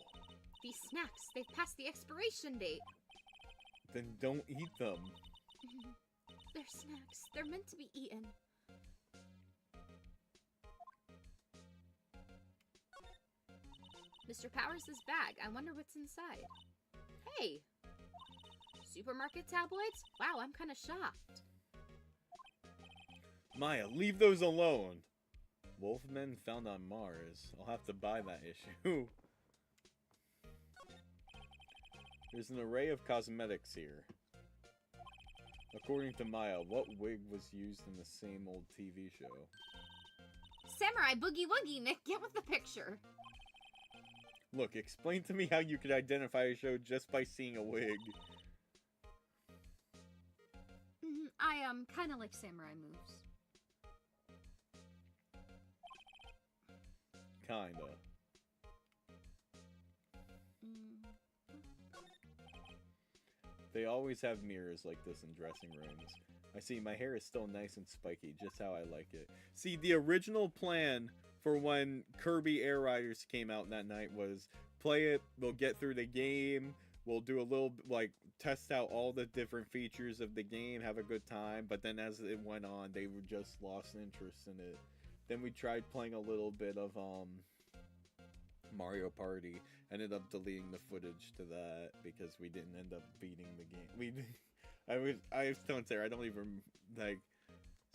These snacks, they've passed the expiration date. Then don't eat them. They're snacks. They're meant to be eaten. Mr. Powers' bag. I wonder what's inside. Hey! Supermarket tabloids? Wow, I'm kind of shocked. Maya, leave those alone. Wolfmen found on Mars. I'll have to buy that issue. There's an array of cosmetics here. According to Maya, what wig was used in the same old TV show? Samurai Boogie Woogie, Nick, get with the picture. Look, explain to me how you could identify a show just by seeing a wig. I kind of like samurai moves. Kinda. They always have mirrors like this in dressing rooms. I see, my hair is still nice and spiky, just how I like it. See, the original plan for when Kirby Air Riders came out that night was play it, we'll get through the game, we'll do a little, like, test out all the different features of the game, have a good time, but then as it went on, they were just lost interest in it. Then we tried playing a little bit of, Mario Party, ended up deleting the footage to that because we didn't end up beating the game. I was telling Sarah, I don't even, like,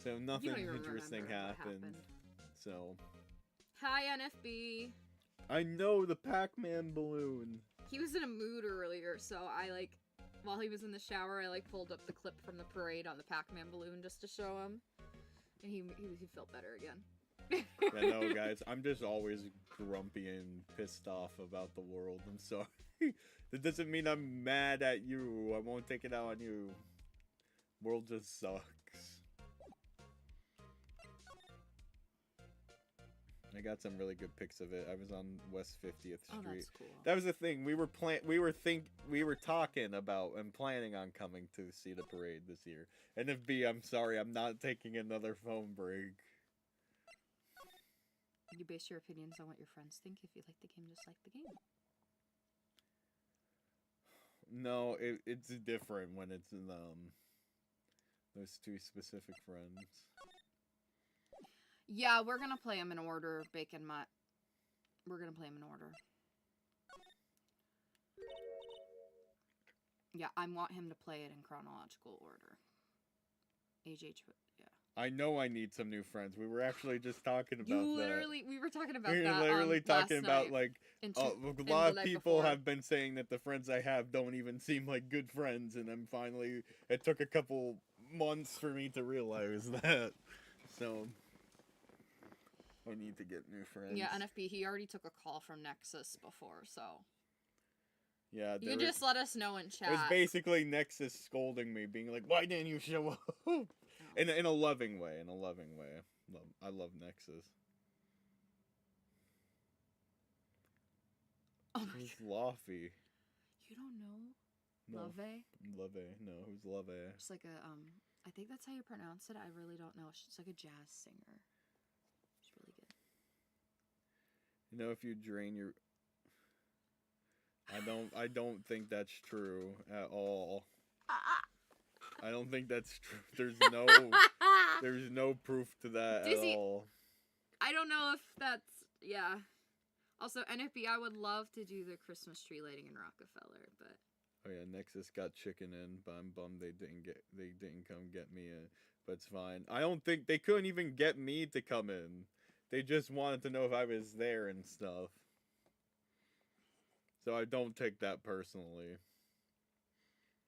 so nothing interesting happened. So. Hi, NFB. I know, the Pac-Man balloon. He was in a mood earlier, so I, like, while he was in the shower, I, like, pulled up the clip from the parade on the Pac-Man balloon just to show him. And he felt better again. Yeah, no, guys, I'm just always grumpy and pissed off about the world. I'm sorry. That doesn't mean I'm mad at you. I won't take it out on you. World just sucks. I got some really good pics of it. I was on West 50th Street. Oh, that's cool. That was the thing. We were talking about and planning on coming to see the parade this year. NFB, I'm sorry, I'm not taking another phone break. You base your opinions on what your friends think. If you like the game, just like the game. No, it's different when it's in those two specific friends. Yeah, we're gonna play them in order, Bacon Mutt. We're gonna play them in order. Yeah, I want him to play it in chronological order. AJ, yeah. I know I need some new friends. We were actually just talking about We were talking about we were that. literally talking about night. a lot of people have been saying that the friends I have don't even seem like good friends, and I'm finally. It took a couple months for me to realize that. So I need to get new friends. Yeah, NFB. He already took a call from Nexus before, so. Yeah, you can just let us know in chat. It was basically Nexus scolding me, being like, "Why didn't you show up?" Oh. In a loving way. In a loving way. I love Nexus. Oh my Who's God. Laffy? You don't know? No. Love? Love. No, who's Love? It's like a I think that's how you pronounce it. I really don't know. She's like a jazz singer. She's really good. You know, if you drain your I don't think that's true at all. I don't think that's true. There's no proof to that at all. I don't know if that's yeah. Also, NFB, I would love to do the Christmas tree lighting in Rockefeller, but oh yeah, Nexus got chicken in, but I'm bummed they didn't come get me in. But it's fine. I don't think they couldn't even get me to come in. They just wanted to know if I was there and stuff. So I don't take that personally.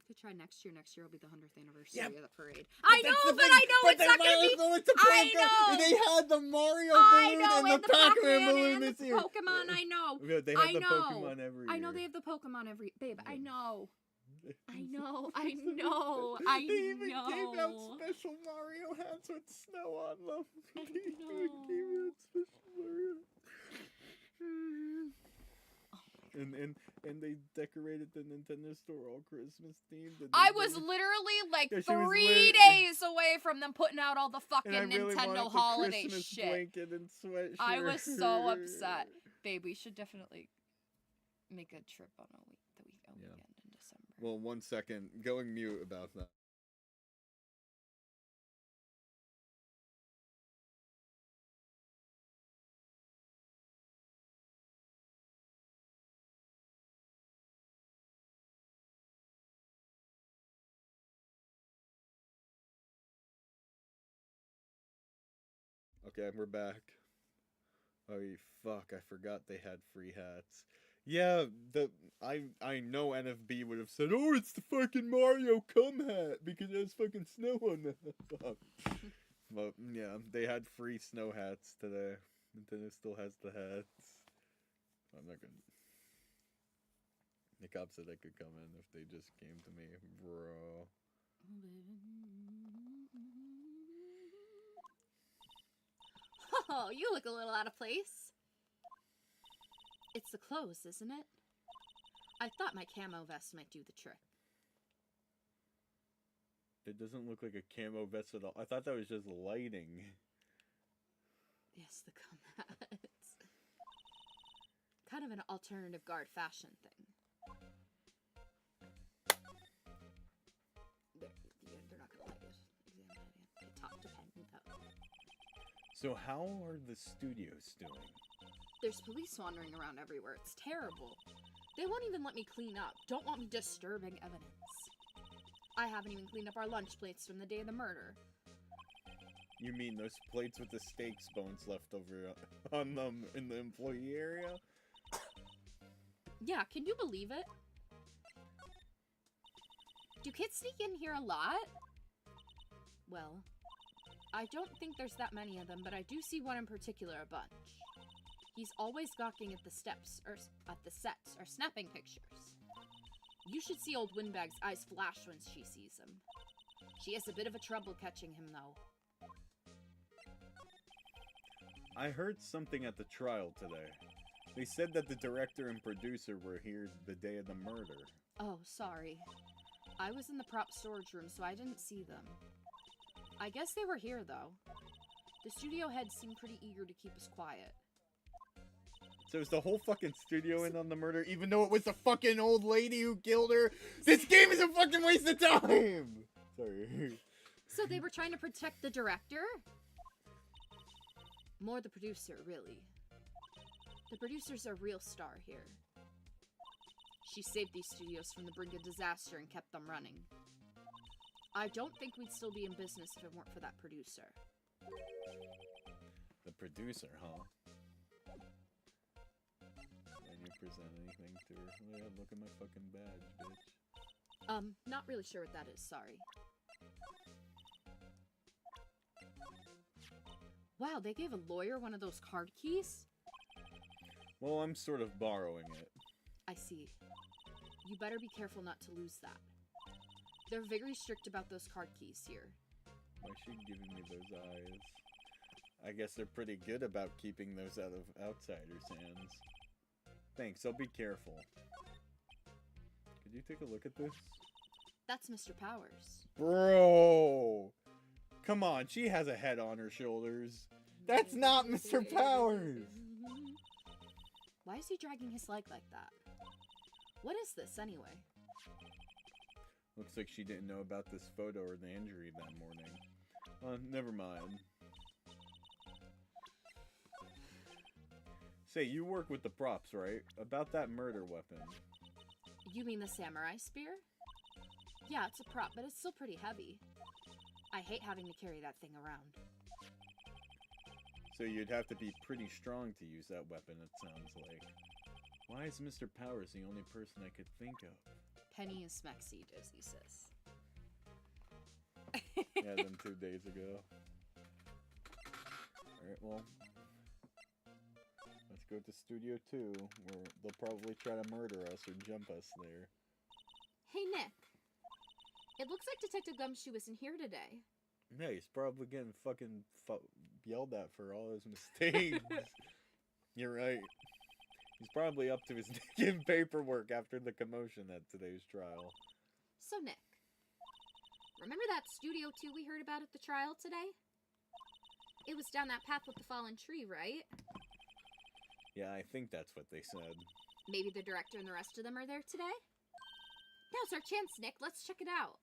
Could try next year. Next year will be the 100th anniversary of the parade. I know it's not gonna be. I know they had the Mario balloon and the Pac-Man balloon this year. Pokemon, I know. Yeah, they have the Pokemon every year. I know they have the Pokemon every. Babe, I know. I know. They even gave out special Mario hats with snow on them. I They even gave out special Mario. And they decorated the Nintendo store all Christmas themed. I was literally like 3 days away from them putting out all the fucking Nintendo holiday Christmas shit. Blanket and sweatshirt. I was so upset. Babe, we should definitely make a trip on the weekend in December. Well, 1 second. Going mute about that. Okay, we're back. Oh, fuck, I forgot they had free hats. Yeah, I know NFB would have said, "Oh, it's the fucking Mario Come hat because there's fucking snow on that." But yeah, they had free snow hats today. Nintendo still has the hats. I'm not gonna. The cop said I could come in if they just came to me, bro. Oh, you look a little out of place. It's the clothes, isn't it? I thought my camo vest might do the trick. It doesn't look like a camo vest at all. I thought that was just lighting. Yes, the cum hats. Kind of an alternative guard fashion thing. They're not gonna like it. Examine it again. Top dependent though. So how are the studios doing? There's police wandering around everywhere. It's terrible. They won't even let me clean up. Don't want me disturbing evidence. I haven't even cleaned up our lunch plates from the day of the murder. You mean those plates with the steaks bones left over on them in the employee area? Yeah, can you believe it? Do kids sneak in here a lot? Well, I don't think there's that many of them, but I do see one in particular a bunch. He's always gawking at the steps, or at the sets, or snapping pictures. You should see old Windbag's eyes flash when she sees him. She has a bit of a trouble catching him, though. I heard something at the trial today. They said that the director and producer were here the day of the murder. Oh, sorry. I was in the prop storage room, so I didn't see them. I guess they were here, though. The studio head seemed pretty eager to keep us quiet. So is the whole fucking studio in on the murder, even though it was the fucking old lady who killed her? This game is a fucking waste of time! Sorry. So they were trying to protect the director? More the producer, really. The producer's a real star here. She saved these studios from the brink of disaster and kept them running. I don't think we'd still be in business if it weren't for that producer. The producer, huh? Can you present anything to her? Oh, yeah, look at my fucking badge, bitch. Not really sure what that is, sorry. Wow, they gave a lawyer one of those card keys? Well, I'm sort of borrowing it. I see. You better be careful not to lose that. They're very strict about those card keys here. Why is she giving me those eyes? I guess they're pretty good about keeping those out of outsiders' hands. Thanks, I'll be careful. Could you take a look at this? That's Mr. Powers. Bro! Come on, she has a head on her shoulders. That's not Mr. Powers! Why is he dragging his leg like that? What is this, anyway? Looks like she didn't know about this photo or the injury that morning. Never mind. Say, you work with the props, right? About that murder weapon. You mean the samurai spear? Yeah, it's a prop, but it's still pretty heavy. I hate having to carry that thing around. So you'd have to be pretty strong to use that weapon, it sounds like. Why is Mr. Powers the only person I could think of? Penny and Smexy, Dizzy says. Yeah, them 2 days ago. Alright, well. Let's go to Studio 2, where they'll probably try to murder us or jump us there. Hey, Nick. It looks like Detective Gumshoe isn't here today. Yeah, he's probably getting fucking yelled at for all his mistakes. You're right. He's probably up to his dick in paperwork after the commotion at today's trial. So, Nick. Remember that Studio 2 we heard about at the trial today? It was down that path with the fallen tree, right? Yeah, I think that's what they said. Maybe the director and the rest of them are there today? Now's our chance, Nick. Let's check it out.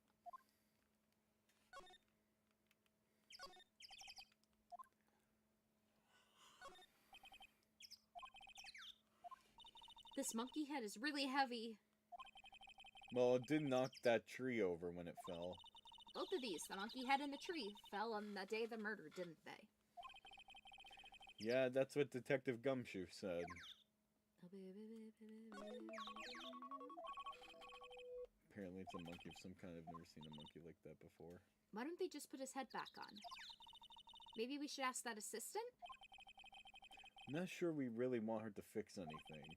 This monkey head is really heavy. Well, it did knock that tree over when it fell. Both of these, the monkey head and the tree, fell on the day of the murder, didn't they? Yeah, that's what Detective Gumshoe said. Apparently it's a monkey of some kind. I've never seen a monkey like that before. Why don't they just put his head back on? Maybe we should ask that assistant? I'm not sure we really want her to fix anything.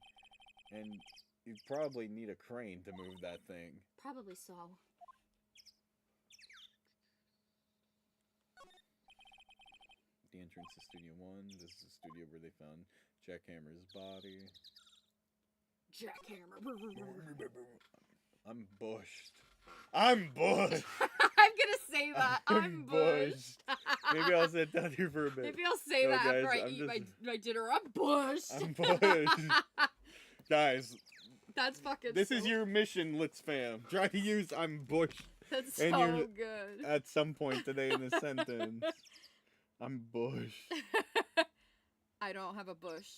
And you'd probably need a crane to move that thing. Probably so. The entrance to Studio 1. This is the studio where they found Jackhammer's body. Jackhammer. I'm bushed. I'm bushed! I'm gonna say that. I'm bushed. Maybe I'll sit down here for a bit. Maybe I'll say So, that guys, after I I'm eat just- my dinner. I'm bushed. I'm bushed. Guys, That's fucking this is so- your mission, Litz fam. Try to use I'm bushed That's and so you're- good. at some point today in the sentence. I'm bushed. I don't have a bush.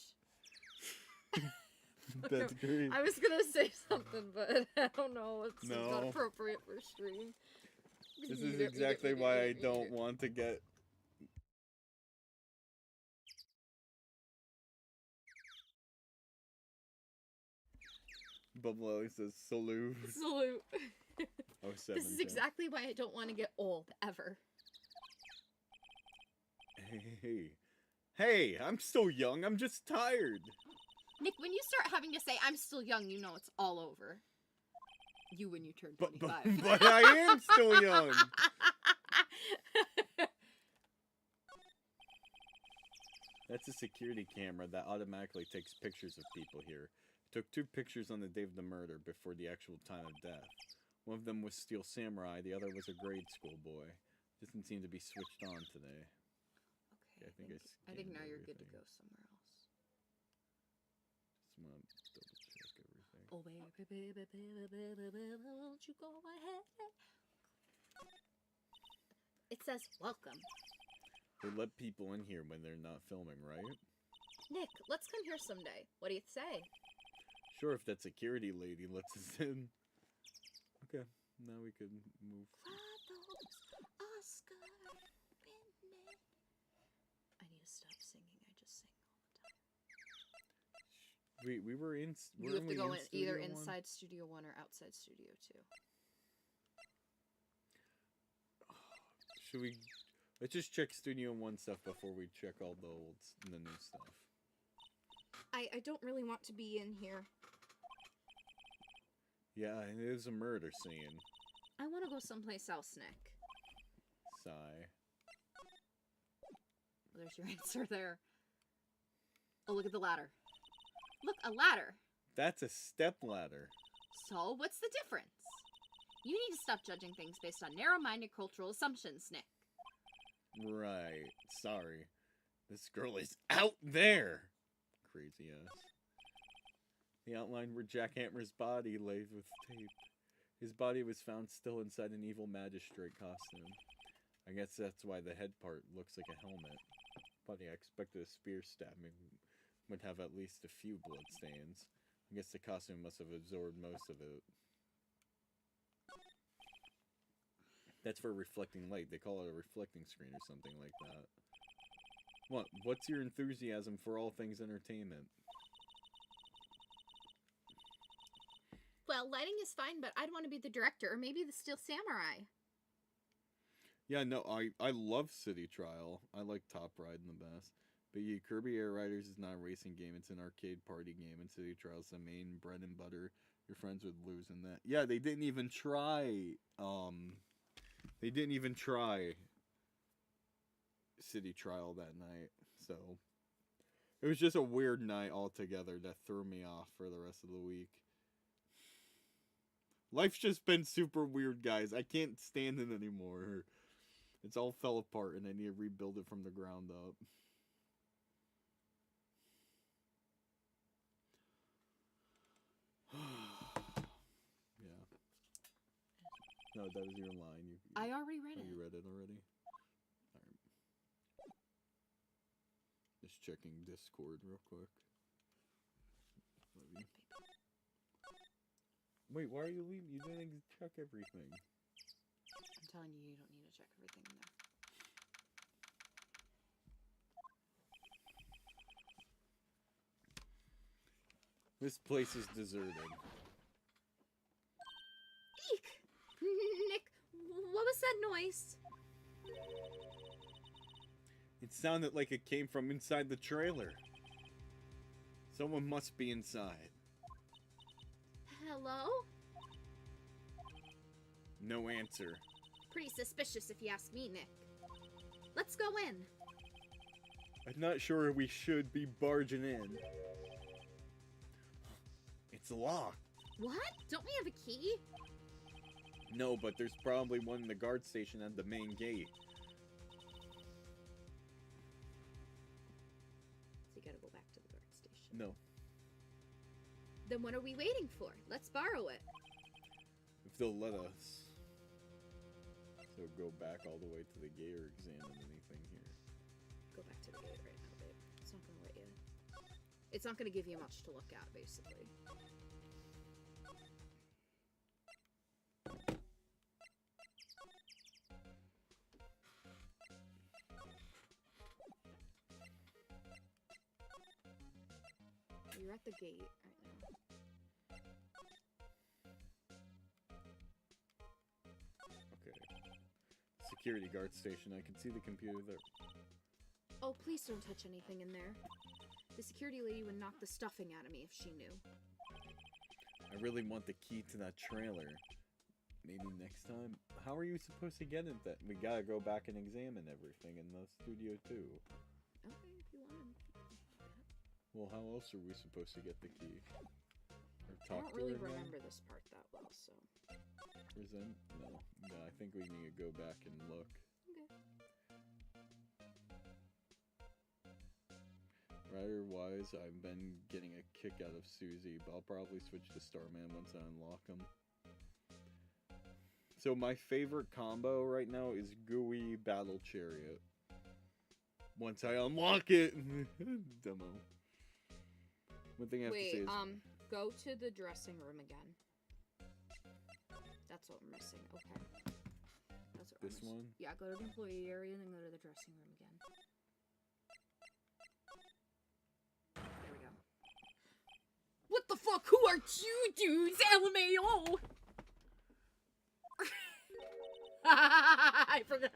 That's great. I was gonna say something, but I don't know. It's not No. appropriate for stream. This Eat is it, exactly eat it, why eat I it, eat don't it. want to get... Bubble says salute. Salute. Oh, This is exactly why I don't want to get old, ever. Hey, I'm still young. I'm just tired. Nick, when you start having to say, I'm still young, you know it's all over. You when you turn 25. But I am still young. That's a security camera that automatically takes pictures of people here. Took 2 pictures on the day of the murder before the actual time of death. One of them was Steel Samurai, the other was a grade school boy. Doesn't seem to be switched on today. Okay, I think now you're good to go somewhere else. Just want to double check everything. Oh, baby, won't you go ahead? It says welcome. They let people in here when they're not filming, right? Nick, let's come here someday. What do you say? Sure, if that security lady lets us in. Okay, now we can move. Oscar, I need to stop singing. I just sing all the time. We were in. You have to go in either Studio inside Studio 1 or outside Studio 2. Should we? Let's just check Studio 1 stuff before we check all the new stuff. I don't really want to be in here. Yeah, it is a murder scene. I want to go someplace else, Nick. Sigh. Well, there's your answer there. Oh, look at the ladder. Look, a ladder. That's a step ladder. So, what's the difference? You need to stop judging things based on narrow-minded cultural assumptions, Nick. Right. Sorry. This girl is out there. Crazy ass. The outline where Jackhammer's body lays with tape. His body was found still inside an evil magistrate costume. I guess that's why the head part looks like a helmet. Funny, I expected a spear stabbing would have at least a few blood stains. I guess the costume must have absorbed most of it. That's for reflecting light. They call it a reflecting screen or something like that. What's your enthusiasm for all things entertainment? Well, lighting is fine, but I'd want to be the director, or maybe the Steel Samurai. Yeah, no, I love City Trial. I like Top Ride the best. But yeah, Kirby Air Riders is not a racing game. It's an arcade party game, and City Trial is the main bread and butter. Your friends would lose in that. Yeah, they didn't even try, They didn't even try City Trial that night, so it was just a weird night altogether that threw me off for the rest of the week. Life's just been super weird, guys. I can't stand it anymore. It's all fell apart, and I need to rebuild it from the ground up. Yeah. No, that was your line. I already read it. You read it already? Alright. Just checking Discord real quick. Love you. Wait, why are you leaving? You didn't check everything. I'm telling you, you don't need to check everything in there. This place is deserted. Eek! Nick, what was that noise? It sounded like it came from inside the trailer. Someone must be inside. Hello? No answer. Pretty suspicious if you ask me, Nick. Let's go in. I'm not sure we should be barging in. It's locked. What? Don't we have a key? No, but there's probably one in the guard station at the main gate. So you gotta go back to the guard station. No. Then what are we waiting for? Let's borrow it. If they'll let us. So go back all the way to the gate or examine anything here. Go back to the gate right now, babe. It's not gonna let you. It's not gonna give you much to look at, basically. You're at the gate right now. Okay. Security guard station. I can see the computer there. Oh, please don't touch anything in there. The security lady would knock the stuffing out of me if she knew. I really want the key to that trailer. Maybe next time. How are you supposed to get it then? We gotta go back and examine everything in the studio too. Okay, if you want. Well, how else are we supposed to get the key? Or I talk don't to really her again? remember this part that well, so. Present? No. No, I think we need to go back and look. Okay. Rider-wise, I've been getting a kick out of Susie, but I'll probably switch to Starman once I unlock him. So my favorite combo right now is Gooey Battle Chariot. Once I unlock it! Demo. One thing I have to say is... go to the dressing room again. That's what we're missing. Okay. That's what This one? Yeah, go to the employee area and then go to the dressing room again. There we go. What the fuck? Who are you dudes? LMAO! I forgot.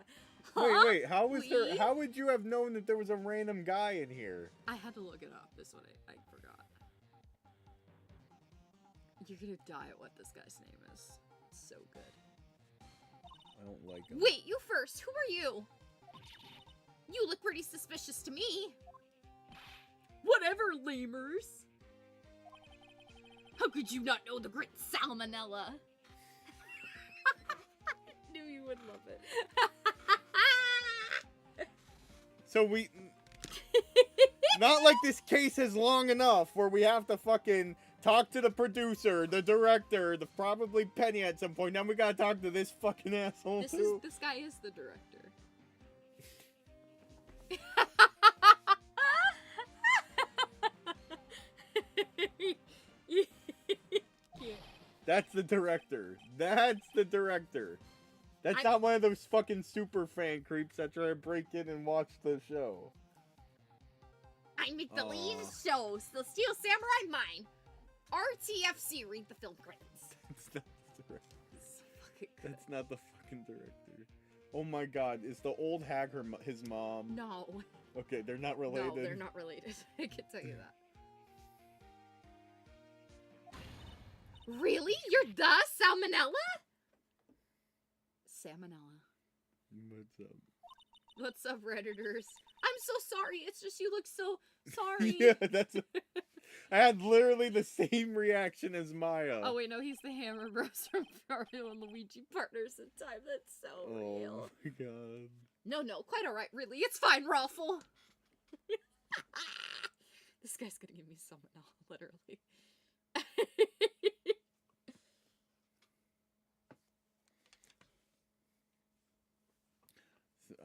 Huh? Wait, how was there? Please? How would you have known that there was a random guy in here? I had to look it up. This one I forgot. You're gonna die at what this guy's name is. It's so good. I don't like him. Wait, you first. Who are you? You look pretty suspicious to me. Whatever, lemurs. How could you not know the great salmonella? I knew you would love it. So we... Not like this case is long enough where we have to fucking talk to the producer, the director, the probably Penny at some point. Now we gotta talk to this fucking asshole too. This guy is the director. That's the director. That's the director. That's not one of those fucking super fan creeps that try to break in and watch the show. I make the lead shows. The Steel Samurai mine. RTFC, read the film credits. That's not the director. So fucking good. That's not the fucking director. Oh my god, is the old hag his mom? No. Okay, they're not related. No, they're not related. I can tell you that. Really? You're the Salmonella? Salmonella. What's up? What's up, Redditors? I'm so sorry. It's just you look so sorry. Yeah, that's... I had literally the same reaction as Maya. Oh, wait, no, he's the Hammer Bros from Mario and Luigi Partners in Time. That's so real. Oh my god. No, quite alright, really. It's fine, Raffle. This guy's gonna give me salmonella, literally.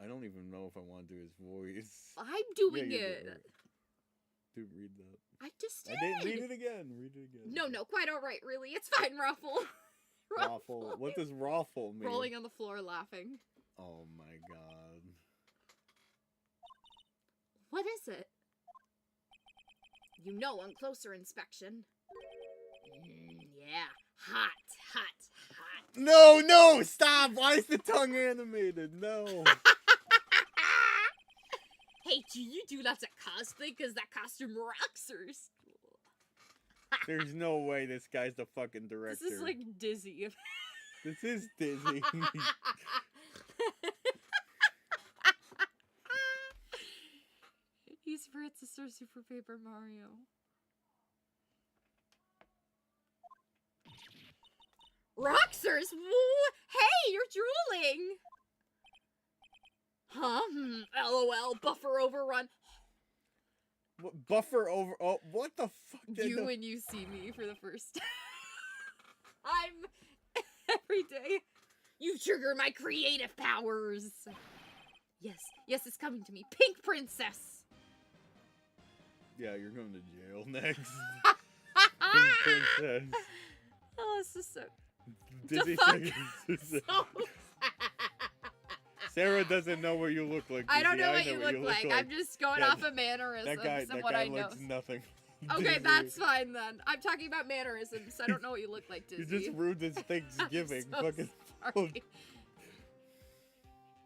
I don't even know if I want to do his voice. I'm doing Yeah, it. Dude, read that. I just did. I didn't read it again. Read it again. No, quite alright, really. It's fine, Raffle. Raffle. What does raffle mean? Rolling on the floor laughing. Oh my god. What is it? You know on closer inspection. Yeah. Hot. No, stop! Why is the tongue animated? No. Hey, do you do lots of cosplay? Because that costume rocks or... There's no way this guy's the fucking director. This is like Dizzy. This is Disney. He's Francis or Super Paper Mario. Roxers! Woo! Hey, you're drooling! Huh? LOL, buffer overrun. What, buffer over... Oh, what the fuck? You when you see me for the first time. I'm... Every day. You trigger my creative powers. Yes, it's coming to me. Pink Princess! Yeah, you're going to jail next. Pink Princess. Oh, this is so... Disney fuck? Princess. So Sarah doesn't know what you look like. I don't Disney. know what you look like. I'm just going off of mannerisms and what I know. Looks nothing. Okay, Disney. that's fine then. I'm talking about mannerisms. I don't know what you look like, Disney. You just ruined this Thanksgiving. I'm so Fucking. sorry.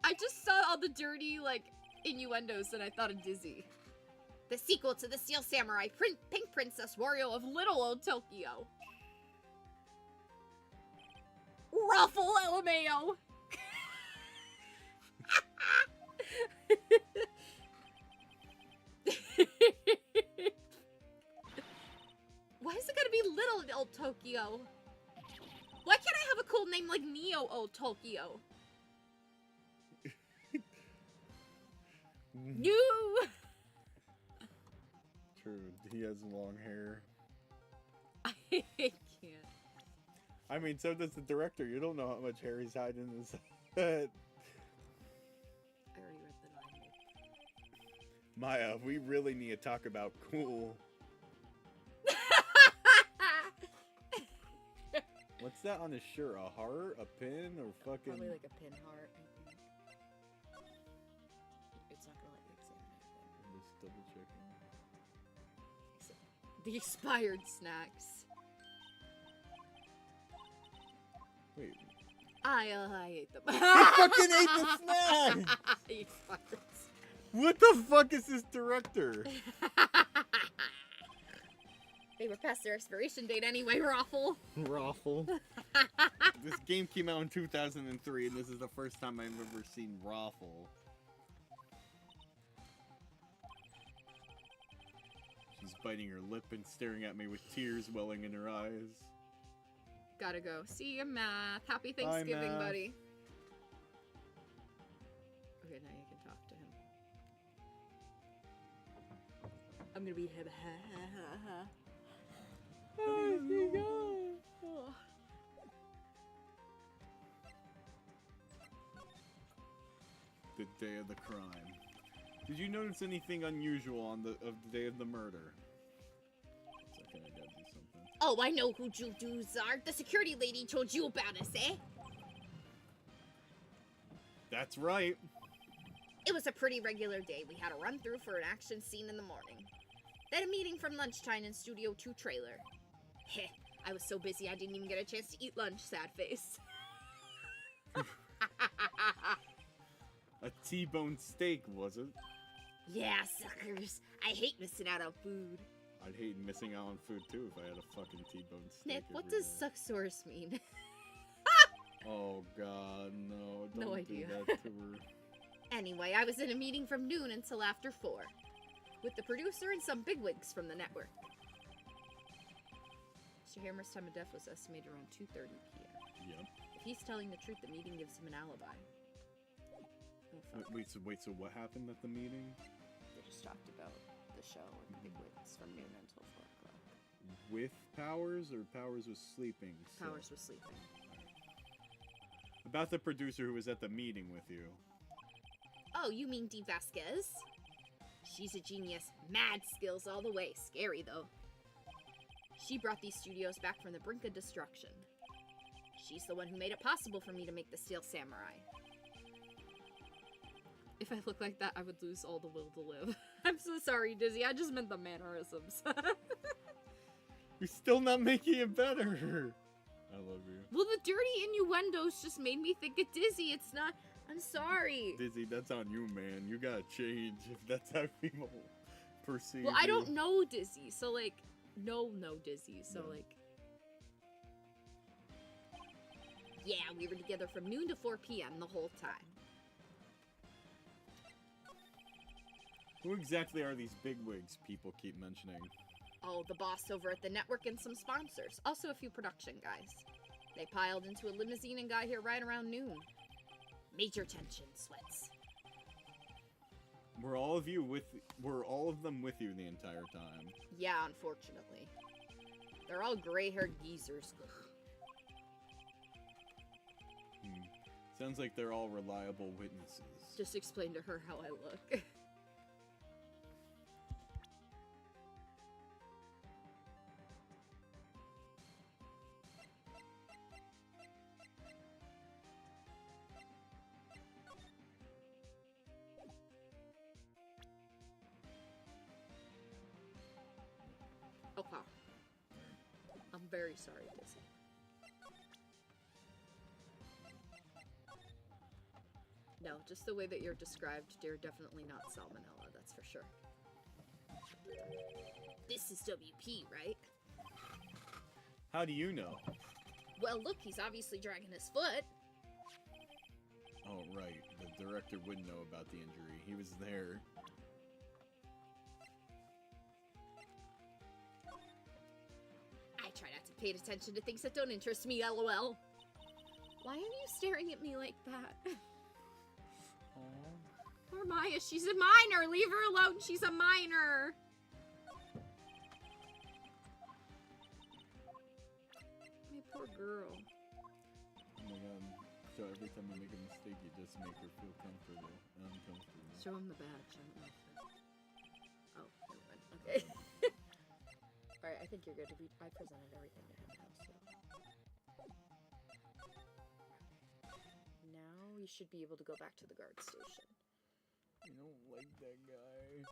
I just saw all the dirty, like, innuendos than I thought of Dizzy. The sequel to the Steel Samurai, Pink Princess Wario of Little Old Tokyo. Ruffle LMAO! Why is it gotta be Little Old Tokyo? Why can't I have a cool name like Neo Old Tokyo? You. True, he has long hair. I can't. I mean, so does the director. You don't know how much hair he's hiding in his head. I already read the line. Maya, we really need to talk about cool. What's that on his shirt? A heart? A pin? Or fucking... Probably like a pin heart, I think. It's not gonna let you examine it. I'm just double checking. The expired snacks. Wait. I ate them. You fucking ate the snack! The expired. What the fuck is this director? They were past their expiration date anyway, Raffle. Raffle. This game came out in 2003, and this is the first time I've ever seen Raffle. She's biting her lip and staring at me with tears welling in her eyes. Gotta go. See you, Math. Happy Thanksgiving, Math. buddy. Okay, now you can talk to him. I'm gonna be him. The day of the crime. Did you notice anything unusual on the day of the murder? Second, I gotta do something. Oh, I know who you dudes are. The security lady told you about us, eh? That's right. It was a pretty regular day. We had a run through for an action scene in the morning. Then a meeting from lunchtime in Studio 2 trailer. Heh, I was so busy I didn't even get a chance to eat lunch, sad face. A T-bone steak, was it? Yeah, suckers. I hate missing out on food. I'd hate missing out on food too if I had a fucking T-bone steak. Nick, what every does day. sucksaurus mean? Oh god, no, don't No do idea. that to her. Anyway, I was in a meeting from noon until after 4. With the producer and some bigwigs from the network. Mr. Hammer's time of death was estimated around 2:30 p.m. Yep. If he's telling the truth, the meeting gives him an alibi. Oh, fuck. Wait, so what happened at the meeting? They just talked about the show and the bigwigs from noon until 4 o'clock. With Powers, or Powers was sleeping? So- Powers was sleeping. About the producer who was at the meeting with you. Oh, you mean Dee Vasquez? She's a genius. Mad skills all the way. Scary, though. She brought these studios back from the brink of destruction. She's the one who made it possible for me to make the Steel Samurai. If I look like that, I would lose all the will to live. I'm so sorry, Dizzy. I just meant the mannerisms. You're still not making it better. I love you. Well, the dirty innuendos just made me think of Dizzy. It's not... I'm sorry. Dizzy, that's on you, man. You gotta change if that's how people perceive Well, I you. don't know Dizzy, so, like... No Dizzy, so, No. like... Yeah, we were together from noon to 4 p.m. the whole time. Who exactly are these bigwigs people keep mentioning? Oh, the boss over at the network and some sponsors. Also a few production guys. They piled into a limousine and got here right around noon. Major tension, Sweats. Were all of them with you the entire time? Yeah, unfortunately. They're all gray-haired geezers. Sounds like they're all reliable witnesses. Just explain to her how I look. Okay. I'm very sorry, Dizzy. No, just the way that you're described, they're definitely not salmonella, that's for sure. This is WP, right? How do you know? Well, look, he's obviously dragging his foot. Oh, right. The director wouldn't know about the injury. He was there. I try not to pay attention to things that don't interest me, lol. Why are you staring at me like that? Poor Maya, she's a minor. Leave her alone. She's a minor. My poor girl. Oh my god. So every time you make a mistake, you just make her feel comfortable. Uncomfortable. Show him the badge. I don't know if oh, never mind. Okay. Alright, I think you're good. I presented everything to him now, so. Now we should be able to go back to the guard station. I don't like that guy.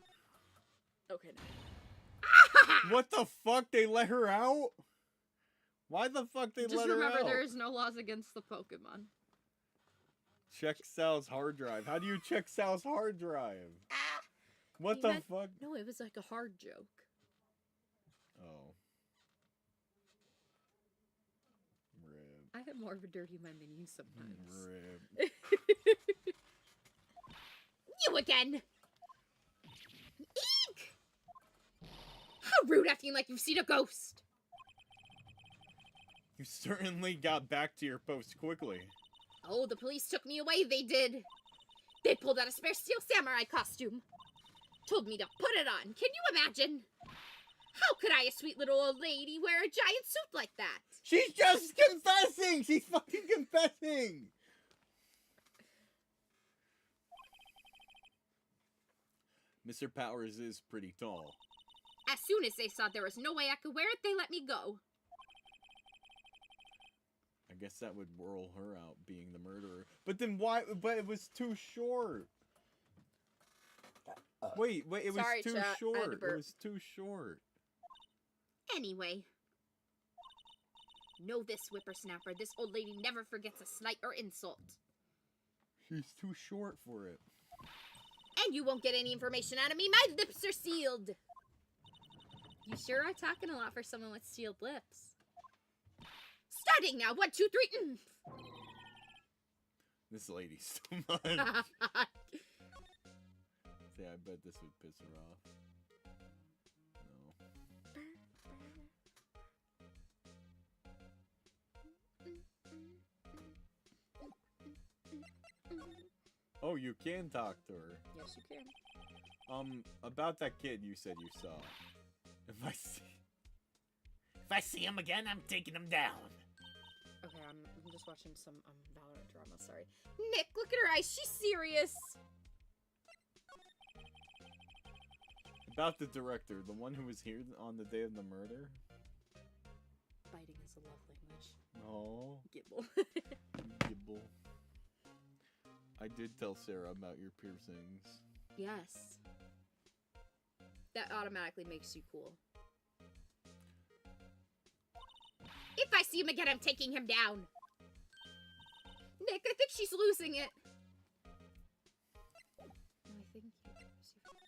Okay, now. What the fuck? They let her out? Why the fuck they let her out? Just remember, there is no laws against the Pokemon. Check Sal's hard drive. How do you check Sal's hard drive? What the fuck? No, it was like a hard joke. Oh. Rip. I have more of a dirty mind than you sometimes. Rip. You again! Eek! How rude, acting like you've seen a ghost! You certainly got back to your post quickly. Oh, the police took me away, they did. They pulled out a spare steel samurai costume. Told me to put it on. Can you imagine? How could I, a sweet little old lady, wear a giant suit like that? She's just confessing! She's fucking confessing! Mr. Powers is pretty tall. As soon as they saw there was no way I could wear it, they let me go. I guess that would whirl her out being the murderer. But then why? But it was too short. Wait, it was Sorry, too chat. I had to short. burp. It was too short. Anyway. Know this, whippersnapper. This old lady never forgets a slight or insult. She's too short for it. And you won't get any information out of me. My lips are sealed. You sure are talking a lot for someone with sealed lips. Starting now. 1, 2, 3. This lady's too much. See, I bet this would piss her off. No. Oh, you can talk to her. Yes, you can. About that kid you said you saw. If I see him again, I'm taking him down. Okay, I'm just watching some Valorant drama, sorry. Nick, look at her eyes, she's serious! About the director, the one who was here on the day of the murder. Biting is a love language. Oh. Gibble. Gibble. I did tell Sarah about your piercings. Yes. That automatically makes you cool. If I see him again, I'm taking him down. Nick, I think she's losing it. No, I think you see 50%.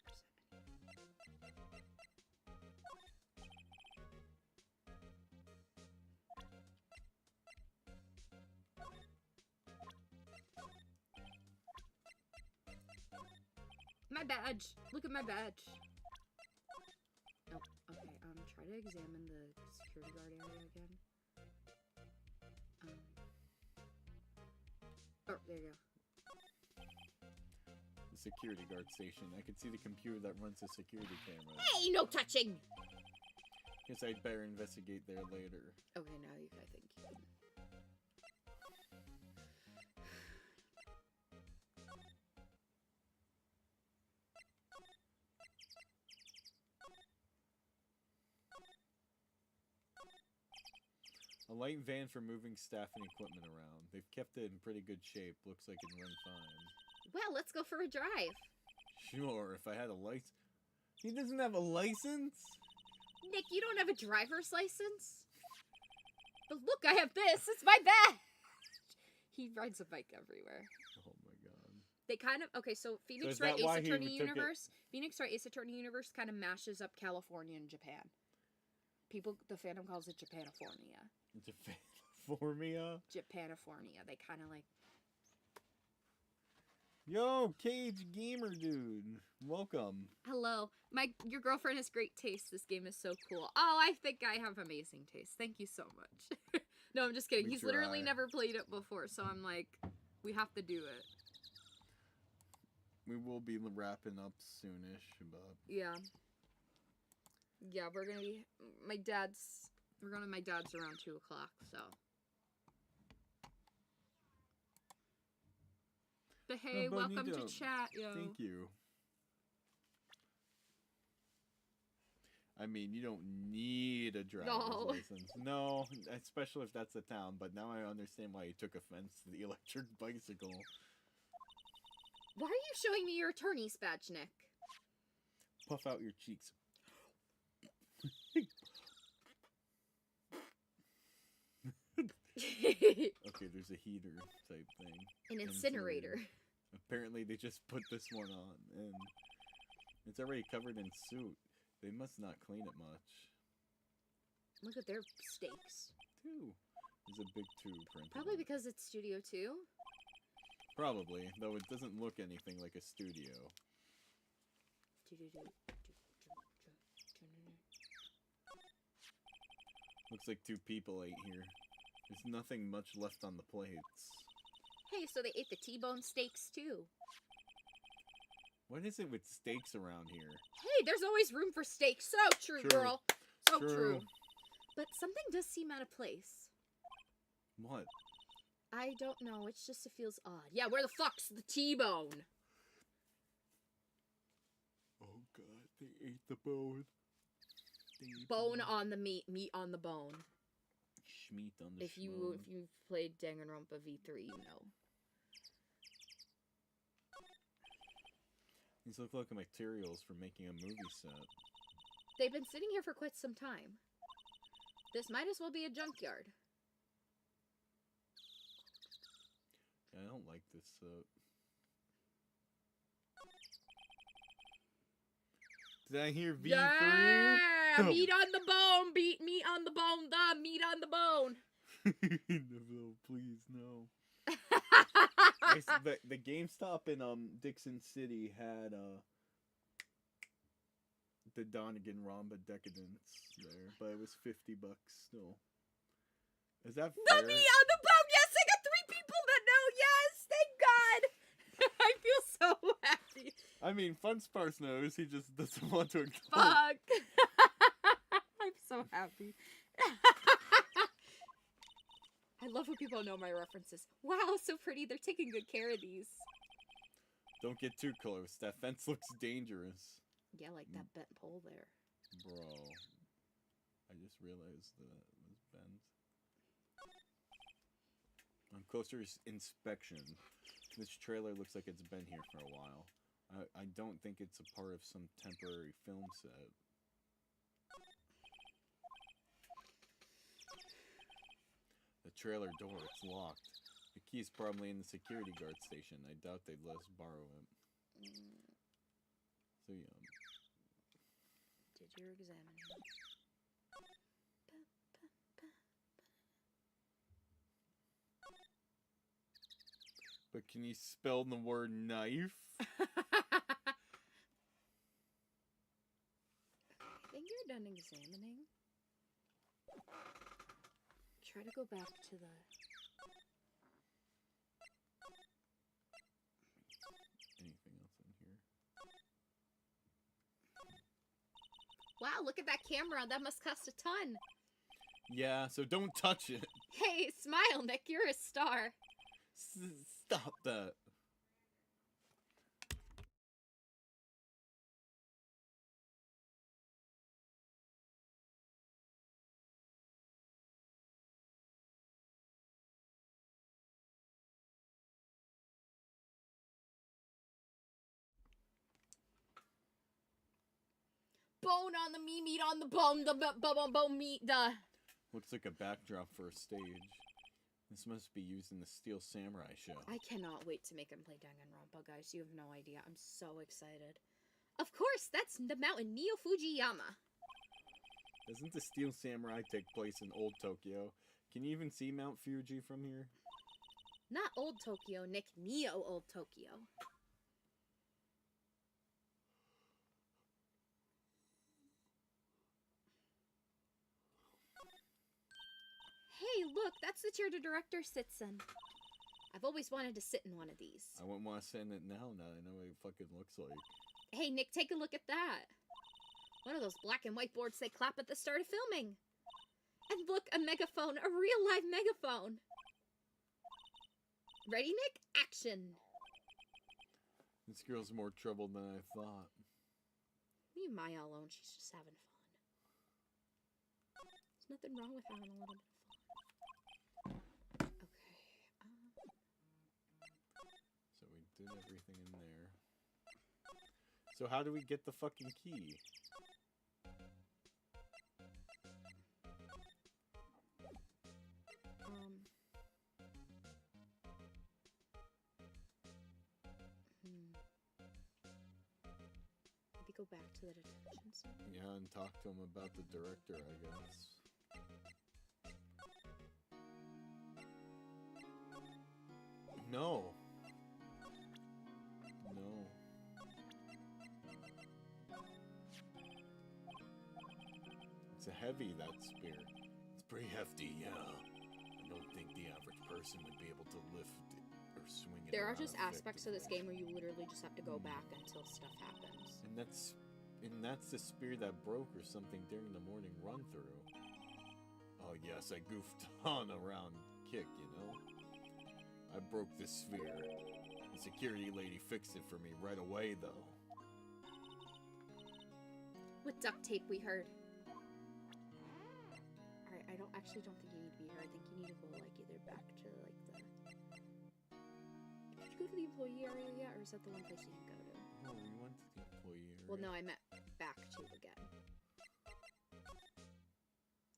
My badge. Look at my badge. Oh, okay. Try to examine the security guard area again. Oh, there you go. The security guard station. I could see the computer that runs the security cameras. Hey, no touching! Guess I'd better investigate there later. Okay, now I think you can. A light van for moving staff and equipment around. They've kept it in pretty good shape. Looks like it'd run fine. Well, let's go for a drive. Sure, if I had a license. He doesn't have a license? Nick, you don't have a driver's license? But look, I have this. It's my badge. He rides a bike everywhere. Oh my god. They kind of okay. So Phoenix is Wright that why Ace he Attorney took it- universe. Phoenix Wright Ace Attorney universe kind of mashes up California and Japan. People, the fandom calls it Japanifornia. Japanifornia? Japanifornia. They kind of like. Yo, Cage Gamer dude. Welcome. Hello, your girlfriend has great taste. This game is so cool. Oh, I think I have amazing taste. Thank you so much. No, I'm just kidding. We He's literally try. never played it before, so I'm like, we have to do it. We will be wrapping up soonish, but Yeah. Yeah, we're gonna be. We're going to my dad's around 2 o'clock, so. But hey, No, welcome Bonito. to chat, yo. Thank you. I mean, you don't need a driver's No. license. No, especially if that's the town. But now I understand why you took offense to the electric bicycle. Why are you showing me your attorney's badge, Nick? Puff out your cheeks. Okay, there's a heater type thing. An incinerator. Apparently they just put this one on, and it's already covered in soot. They must not clean it much. Look at their stakes. Two. There's a big two printed. Probably on it. because it's Studio 2. Probably, though it doesn't look anything like a studio. Looks like two people ate here. There's nothing much left on the plates. Hey, so they ate the T-bone steaks too. What is it with steaks around here? Hey, there's always room for steaks. So true, True. girl. So True. true. But something does seem out of place. What? I don't know. It feels odd. Yeah, where the fuck's the T-bone? Oh god, they ate the bone. They ate Bone the on the meat, meat on the bone. Schmeat on the If you've played Danganronpa V3, you know. These look like materials for making a movie set. They've been sitting here for quite some time. This might as well be a junkyard. Yeah, I don't like this set. Did I hear V3? Yeah! Meat on the bone! Beat meat on the bone! The meat on the bone! No, please, no. The GameStop in Dixon City had the Danganronpa Decadence there, but it was $50 still. Is that The fair? meat on the bone! Yes, I got 3 people that know! Yes! Thank God! I feel so happy. I mean, Fun Sparse knows, he just doesn't want to acknowledge. Fuck! I'm so happy. I love when people know my references. Wow, so pretty. They're taking good care of these. Don't get too close. That fence looks dangerous. Yeah, like that bent pole there. Bro. I just realized that it was bent. On closer inspection, this trailer looks like it's been here for a while. I don't think it's a part of some temporary film set. The trailer door, it's locked. The key's probably in the security guard station. I doubt they'd let us borrow it. So yeah. Did your examining. But can you spell the word knife? I think you're done examining. Try to go back to the... Anything else in here? Wow, look at that camera. That must cost a ton. Yeah, so don't touch it. Hey, smile, Nick. You're a star. Stop that. Bone on the meat on the bone, the bone meat, the... Looks like a backdrop for a stage. This must be used in the Steel Samurai show. I cannot wait to make him play Danganronpa, guys. You have no idea. I'm so excited. Of course, that's the mountain Neo Fujiyama. Doesn't the Steel Samurai take place in Old Tokyo? Can you even see Mount Fuji from here? Not Old Tokyo, Nick. Neo Old Tokyo. Hey, look, that's the chair the director sits in. I've always wanted to sit in one of these. I wouldn't want to sit in it now that I know what it fucking looks like. Hey, Nick, take a look at that. One of those black and white boards they clap at the start of filming. And look, a megaphone, a real live megaphone. Ready, Nick? Action. This girl's more trouble than I thought. Leave Maya alone, she's just having fun. There's nothing wrong with having a little bit of fun. Okay. So we did everything in there. So how do we get the fucking key? Maybe go back to the detention center? Yeah, and talk to him about the director, I guess. No. No. It's a heavy, that spear. It's pretty hefty, yeah. I don't think the average person would be able to lift it or swing it There are around just aspects of this effectively. game where you literally just have to go back until stuff happens. And that's the spear that broke or something during the morning run through. Oh yes, I goofed on a round kick, you know? I broke the sphere. The security lady fixed it for me right away, though. With duct tape, we heard. Alright, I don't think you need to be here. I think you need to go, like, either back to, like, the... Did you go to the employee area yet, or is that the one place you didn't go to? Oh, we went to the employee area. Well, no, I meant back to again. Oh,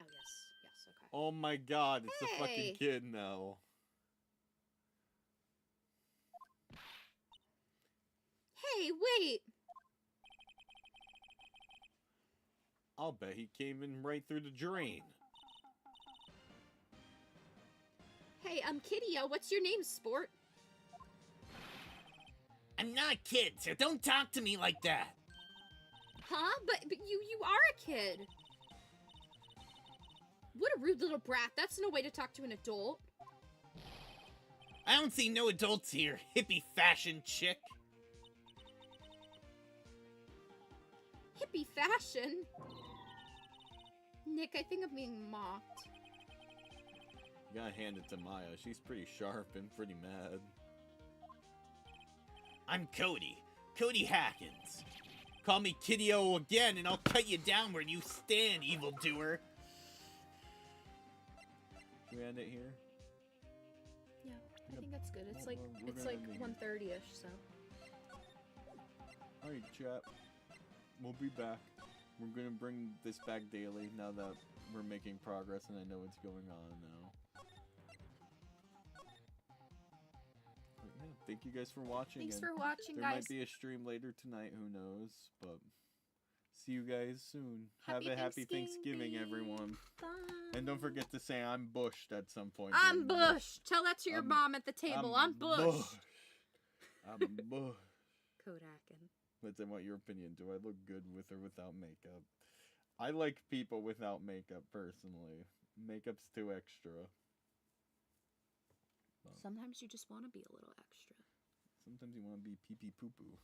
yes. Yes, okay. Oh my god, it's the Hey! fucking kid now. Hey, wait! I'll bet he came in right through the drain. Hey, Kiddio, what's your name, sport? I'm not a kid, so don't talk to me like that. Huh? But you are a kid. What a rude little brat. That's no way to talk to an adult. I don't see no adults here, hippie fashion chick. Hippie fashion? Nick, I think I'm being mocked. You gotta hand it to Maya. She's pretty sharp and pretty mad. I'm Cody. Cody Hackins. Call me Kiddio again and I'll cut you down where you stand, evildoer. Should we end it here? Yeah, I think that's good. It's Well, like we're it's gonna like end it 1:30ish, so. Alright, chat. We'll be back. We're gonna bring this back daily now that we're making progress and I know what's going on now. But yeah, thank you guys for watching. Thanks and for watching, there guys. might be a stream later tonight, who knows, but see you guys soon. Happy Have a happy Thanksgiving, everyone. Bye. And don't forget to say I'm bushed at some point. I'm during this. Bush. Tell that to your I'm- mom at the table. I'm Bush. I'm Bush. Kodakin. Let's say, what your opinion? Do I look good with or without makeup? I like people without makeup personally. Makeup's too extra. Sometimes you just want to be a little extra. Sometimes you want to be pee pee poo poo.